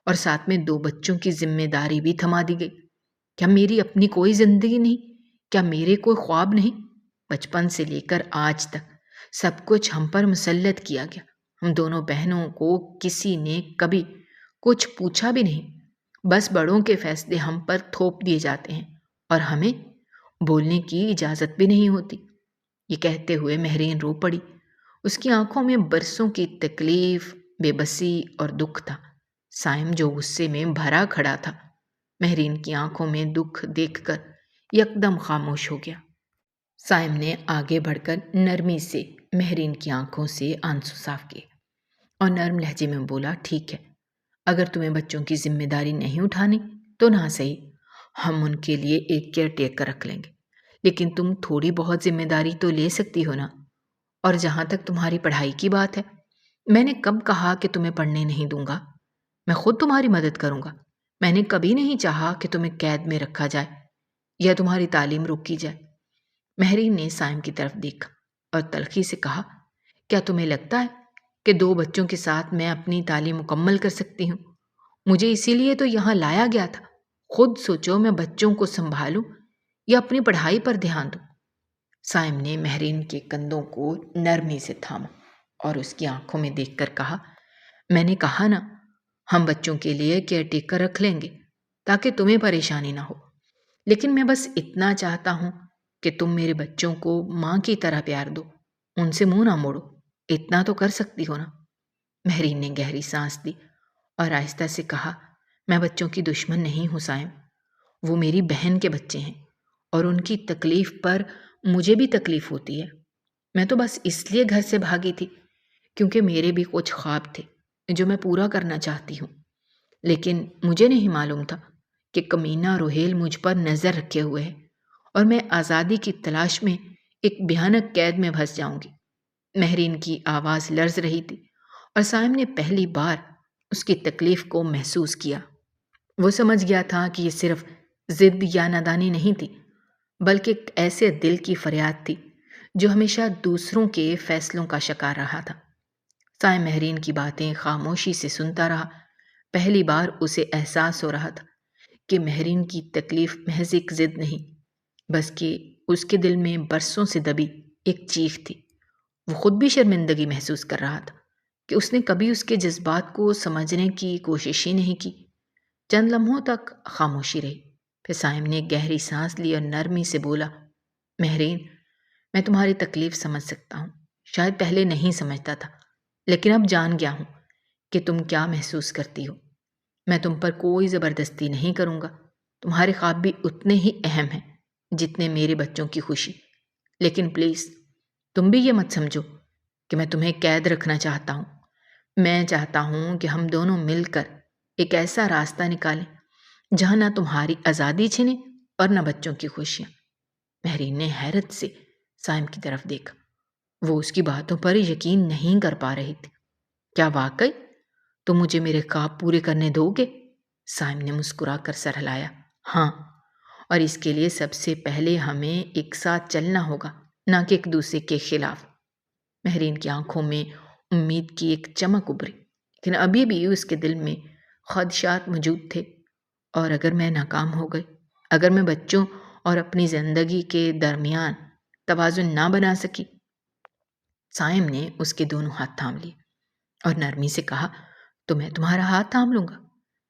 اور ساتھ میں 2 بچوں کی ذمہ داری بھی تھما دی گئی۔ کیا میری اپنی کوئی زندگی نہیں؟ کیا میرے کوئی خواب نہیں؟ بچپن سے لے کر آج تک سب کچھ ہم پر مسلط کیا گیا۔ ہم دونوں بہنوں کو کسی نے کبھی کچھ پوچھا بھی نہیں، بس بڑوں کے فیصلے ہم پر تھوپ دیے جاتے ہیں اور ہمیں بولنے کی اجازت بھی نہیں ہوتی۔ یہ کہتے ہوئے مہرین رو پڑی۔ اس کی آنکھوں میں برسوں کی تکلیف، بے بسی اور دکھ تھا۔ سائم جو غصے میں بھرا کھڑا تھا، مہرین کی آنکھوں میں دکھ دیکھ کر یکدم خاموش ہو گیا۔ سائم نے آگے بڑھ کر نرمی سے مہرین کی آنکھوں سے آنسو صاف کیے اور نرم لہجے میں بولا، ٹھیک ہے، اگر تمہیں بچوں کی ذمہ داری نہیں اٹھانی تو نہ صحیح، ہم ان کے لیے ایک کیئر ٹیکر رکھ لیں گے، لیکن تم تھوڑی بہت ذمہ داری تو لے سکتی ہو نا۔ اور جہاں تک تمہاری پڑھائی کی بات ہے، میں نے کب کہا کہ تمہیں پڑھنے نہیں دوں گا؟ میں خود تمہاری مدد کروں گا۔ میں نے کبھی نہیں چاہا کہ تمہیں قید میں رکھا جائے یا تمہاری تعلیم روکی جائے۔ مہرین نے سائم کی طرف دیکھا اور تلخی سے کہا، کیا تمہیں لگتا ہے کہ 2 بچوں کے ساتھ میں اپنی تعلیم مکمل کر سکتی ہوں؟ مجھے اسی لیے تو یہاں لایا گیا تھا۔ خود سوچو، میں بچوں کو سنبھالوں یا اپنی پڑھائی پر دھیان دوں؟ سائم نے مہرین کے کندھوں کو نرمی سے تھاما اور اس کی آنکھوں میں دیکھ کر کہا، میں نے کہا نا، ہم بچوں کے لیے کیئر ٹیکر رکھ لیں گے تاکہ تمہیں پریشانی نہ ہو، لیکن میں بس اتنا چاہتا ہوں کہ تم میرے بچوں کو ماں کی طرح پیار دو، ان سے منہ نہ موڑو۔ اتنا تو کر سکتی ہو نا؟ مہرین نے گہری سانس لی اور آہستہ سے کہا، میں بچوں کی دشمن نہیں ہوں سائم، وہ میری بہن کے بچے ہیں اور ان کی تکلیف پر مجھے بھی تکلیف ہوتی ہے۔ میں تو بس اس لیے گھر سے بھاگی تھی کیونکہ میرے بھی کچھ خواب تھے جو میں پورا کرنا چاہتی ہوں، لیکن مجھے نہیں معلوم تھا کہ کمینہ روہیل مجھ پر نظر رکھے ہوئے ہے اور میں آزادی کی تلاش میں ایک بھیانک قید میں پھنس جاؤں گی۔ مہرین کی آواز لرز رہی تھی اور سائم نے پہلی بار اس کی تکلیف کو محسوس کیا۔ وہ سمجھ گیا تھا کہ یہ صرف ضد یا نادانی نہیں تھی، بلکہ ایک ایسے دل کی فریاد تھی جو ہمیشہ دوسروں کے فیصلوں کا شکار رہا تھا۔ سائم مہرین کی باتیں خاموشی سے سنتا رہا۔ پہلی بار اسے احساس ہو رہا تھا کہ مہرین کی تکلیف محض ایک ضد نہیں، بس کہ اس کے دل میں برسوں سے دبی ایک چیخ تھی۔ وہ خود بھی شرمندگی محسوس کر رہا تھا کہ اس نے کبھی اس کے جذبات کو سمجھنے کی کوشش ہی نہیں کی۔ چند لمحوں تک خاموشی رہی، پھر سائم نے گہری سانس لی اور نرمی سے بولا، مہرین، میں تمہاری تکلیف سمجھ سکتا ہوں، شاید پہلے نہیں سمجھتا تھا، لیکن اب جان گیا ہوں کہ تم کیا محسوس کرتی ہو۔ میں تم پر کوئی زبردستی نہیں کروں گا، تمہارے خواب بھی اتنے ہی اہم ہیں جتنے میرے بچوں کی خوشی، لیکن پلیز تم بھی یہ مت سمجھو کہ میں تمہیں قید رکھنا چاہتا ہوں۔ میں چاہتا ہوں کہ ہم دونوں مل کر ایک ایسا راستہ نکالیں جہاں نہ تمہاری آزادی چھنے اور نہ بچوں کی خوشیاں۔ مہرین نے حیرت سے سائم کی طرف دیکھا۔ وہ اس کی باتوں پر یقین نہیں کر پا رہی تھی۔ کیا واقعی تم مجھے میرے خواب پورے کرنے دو گے؟ سائم نے مسکرا کر سر ہلایا۔ ہاں، اور اس کے لیے سب سے پہلے ہمیں ایک ساتھ چلنا ہوگا، نہ کہ ایک دوسرے کے خلاف۔ مہرین کی آنکھوں میں امید کی ایک چمک ابھری، لیکن ابھی بھی اس کے دل میں خدشات موجود تھے۔ اور اگر میں ناکام ہو گئی، اگر میں بچوں اور اپنی زندگی کے درمیان توازن نہ بنا سکی؟ سائم نے اس کے دونوں ہاتھ تھام لیے اور نرمی سے کہا، تو میں تمہارا ہاتھ تھام لوں گا۔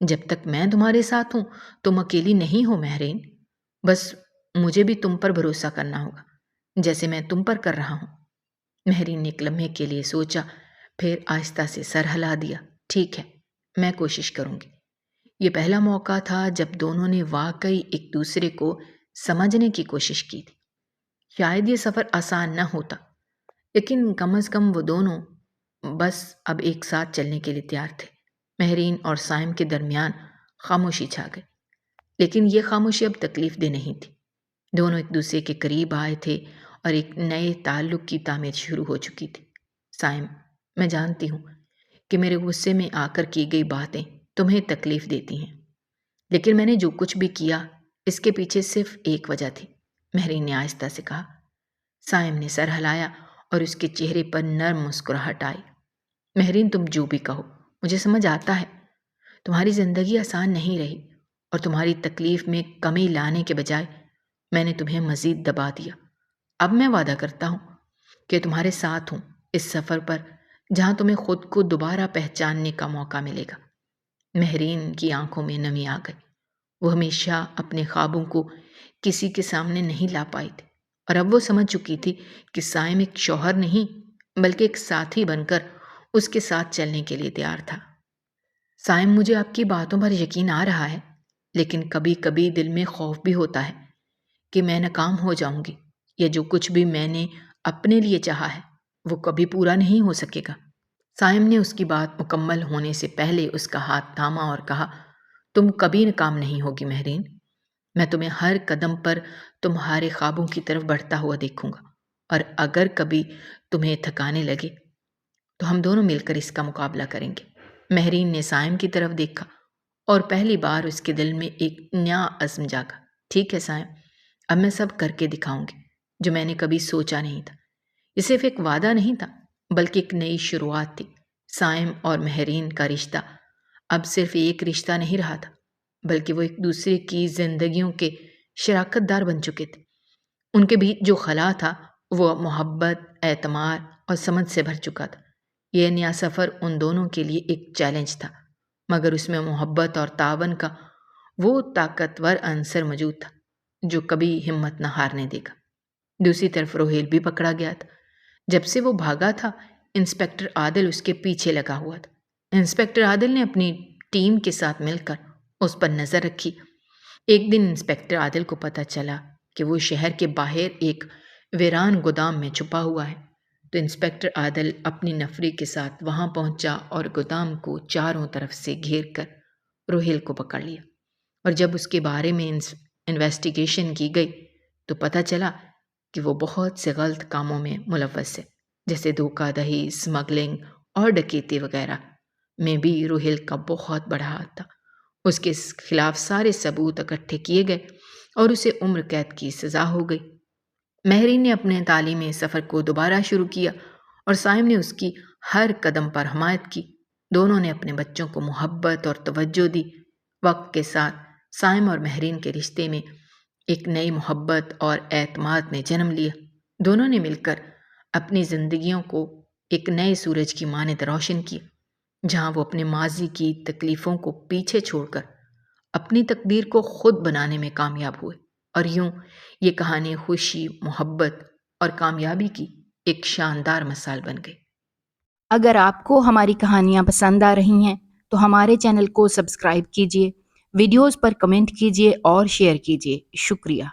جب تک میں تمہارے ساتھ ہوں تم اکیلی نہیں ہو مہرین، بس مجھے بھی تم پر بھروسہ کرنا ہوگا جیسے میں تم پر کر رہا ہوں۔ مہرین نے ایک لمحے کے لیے سوچا، پھر آہستہ سے سر ہلا دیا۔ ٹھیک ہے، میں کوشش کروں گی۔ یہ پہلا موقع تھا جب دونوں نے واقعی ایک دوسرے کو سمجھنے کی کوشش کی تھی۔ شاید یہ سفر آسان نہ ہوتا، لیکن کم از کم وہ دونوں بس اب ایک ساتھ چلنے کے لیے تیار تھے۔ مہرین اور سائم کے درمیان خاموشی چھا گئی، لیکن یہ خاموشی اب تکلیف دہ نہیں تھی۔ دونوں ایک دوسرے کے قریب آئے تھے اور ایک نئے تعلق کی تعمیر شروع ہو چکی تھی۔ سائم، میں جانتی ہوں کہ میرے غصے میں آ کر کی گئی باتیں تمہیں تکلیف دیتی ہیں، لیکن میں نے جو کچھ بھی کیا اس کے پیچھے صرف ایک وجہ تھی، مہرین نے آہستہ سے کہا۔ سائم نے سر ہلایا اور اس کے چہرے پر نرم مسکراہٹ آئی۔ مہرین، تم جو بھی کہو مجھے سمجھ آتا ہے، تمہاری زندگی آسان نہیں رہی اور تمہاری تکلیف میں کمی لانے کے بجائے میں نے تمہیں مزید دبا دیا۔ اب میں وعدہ کرتا ہوں کہ تمہارے ساتھ ہوں اس سفر پر جہاں تمہیں خود کو دوبارہ پہچاننے کا موقع ملے گا۔ مہرین کی آنکھوں میں نمی آ گئی۔ وہ ہمیشہ اپنے خوابوں کو کسی کے سامنے نہیں لا پائی تھی، اور اب وہ سمجھ چکی تھی کہ سائم ایک شوہر نہیں بلکہ ایک ساتھی بن کر اس کے ساتھ چلنے کے لیے تیار تھا۔ سائم، مجھے آپ کی باتوں پر یقین آ رہا ہے، لیکن کبھی کبھی دل میں خوف بھی ہوتا ہے کہ میں ناکام ہو جاؤں گی، یا جو کچھ بھی میں نے اپنے لیے چاہا ہے وہ کبھی پورا نہیں ہو سکے گا۔ سائم نے اس کی بات مکمل ہونے سے پہلے اس کا ہاتھ تھاما اور کہا، تم کبھی ناکام نہیں ہوگی مہرین، میں تمہیں ہر قدم پر تمہارے خوابوں کی طرف بڑھتا ہوا دیکھوں گا، اور اگر کبھی تمہیں تھکانے لگے تو ہم دونوں مل کر اس کا مقابلہ کریں گے۔ مہرین نے سائم کی طرف دیکھا اور پہلی بار اس کے دل میں ایک نیا عزم جاگا۔ ٹھیک ہے سائم، اب میں سب کر کے دکھاؤں گی جو میں نے کبھی سوچا نہیں تھا۔ یہ صرف ایک وعدہ نہیں تھا بلکہ ایک نئی شروعات تھی۔ سائم اور مہرین کا رشتہ اب صرف ایک رشتہ نہیں رہا تھا، بلکہ وہ ایک دوسرے کی زندگیوں کے شراکت دار بن چکے تھے۔ ان کے بیچ جو خلا تھا وہ محبت، اعتماد اور سمجھ سے بھر چکا تھا۔ یہ نیا سفر ان دونوں کے لیے ایک چیلنج تھا، مگر اس میں محبت اور تعاون کا وہ طاقتور عنصر موجود تھا جو کبھی ہمت نہ ہارنے دے گا۔ دوسری طرف روہیل بھی پکڑا گیا تھا۔ جب سے وہ بھاگا تھا انسپکٹر عادل اس کے پیچھے لگا ہوا تھا۔ انسپکٹر عادل نے اپنی ٹیم کے ساتھ مل کر اس پر نظر رکھی۔ ایک دن انسپکٹر عادل کو پتہ چلا کہ وہ شہر کے باہر ایک ویران گودام میں چھپا ہوا ہے، تو انسپکٹر عادل اپنی نفری کے ساتھ وہاں پہنچا اور گودام کو چاروں طرف سے گھیر کر روہیل کو پکڑ لیا۔ اور جب اس کے بارے میں انویسٹیگیشن کی گئی تو پتہ چلا کہ وہ بہت سے غلط کاموں میں ملوث ہے، جیسے دھوکہ دہی، اسمگلنگ اور ڈکیتی وغیرہ میں بھی روہیل کا بہت بڑا ہاتھ تھا۔ اس کے خلاف سارے ثبوت اکٹھے کیے گئے اور اسے عمر قید کی سزا ہو گئی۔ مہرین نے اپنے تعلیمی سفر کو دوبارہ شروع کیا اور سائم نے اس کی ہر قدم پر حمایت کی۔ دونوں نے اپنے بچوں کو محبت اور توجہ دی۔ وقت کے ساتھ سائم اور مہرین کے رشتے میں ایک نئی محبت اور اعتماد نے جنم لیا۔ دونوں نے مل کر اپنی زندگیوں کو ایک نئے سورج کی مانند روشن کیا، جہاں وہ اپنے ماضی کی تکلیفوں کو پیچھے چھوڑ کر اپنی تقدیر کو خود بنانے میں کامیاب ہوئے۔ اور یوں یہ کہانی خوشی، محبت اور کامیابی کی ایک شاندار مثال بن گئی۔ اگر آپ کو ہماری کہانیاں پسند آ رہی ہیں تو ہمارے چینل کو سبسکرائب کیجیے، ویڈیوز پر کمنٹ کیجیے اور شیئر کیجیے۔ شکریہ۔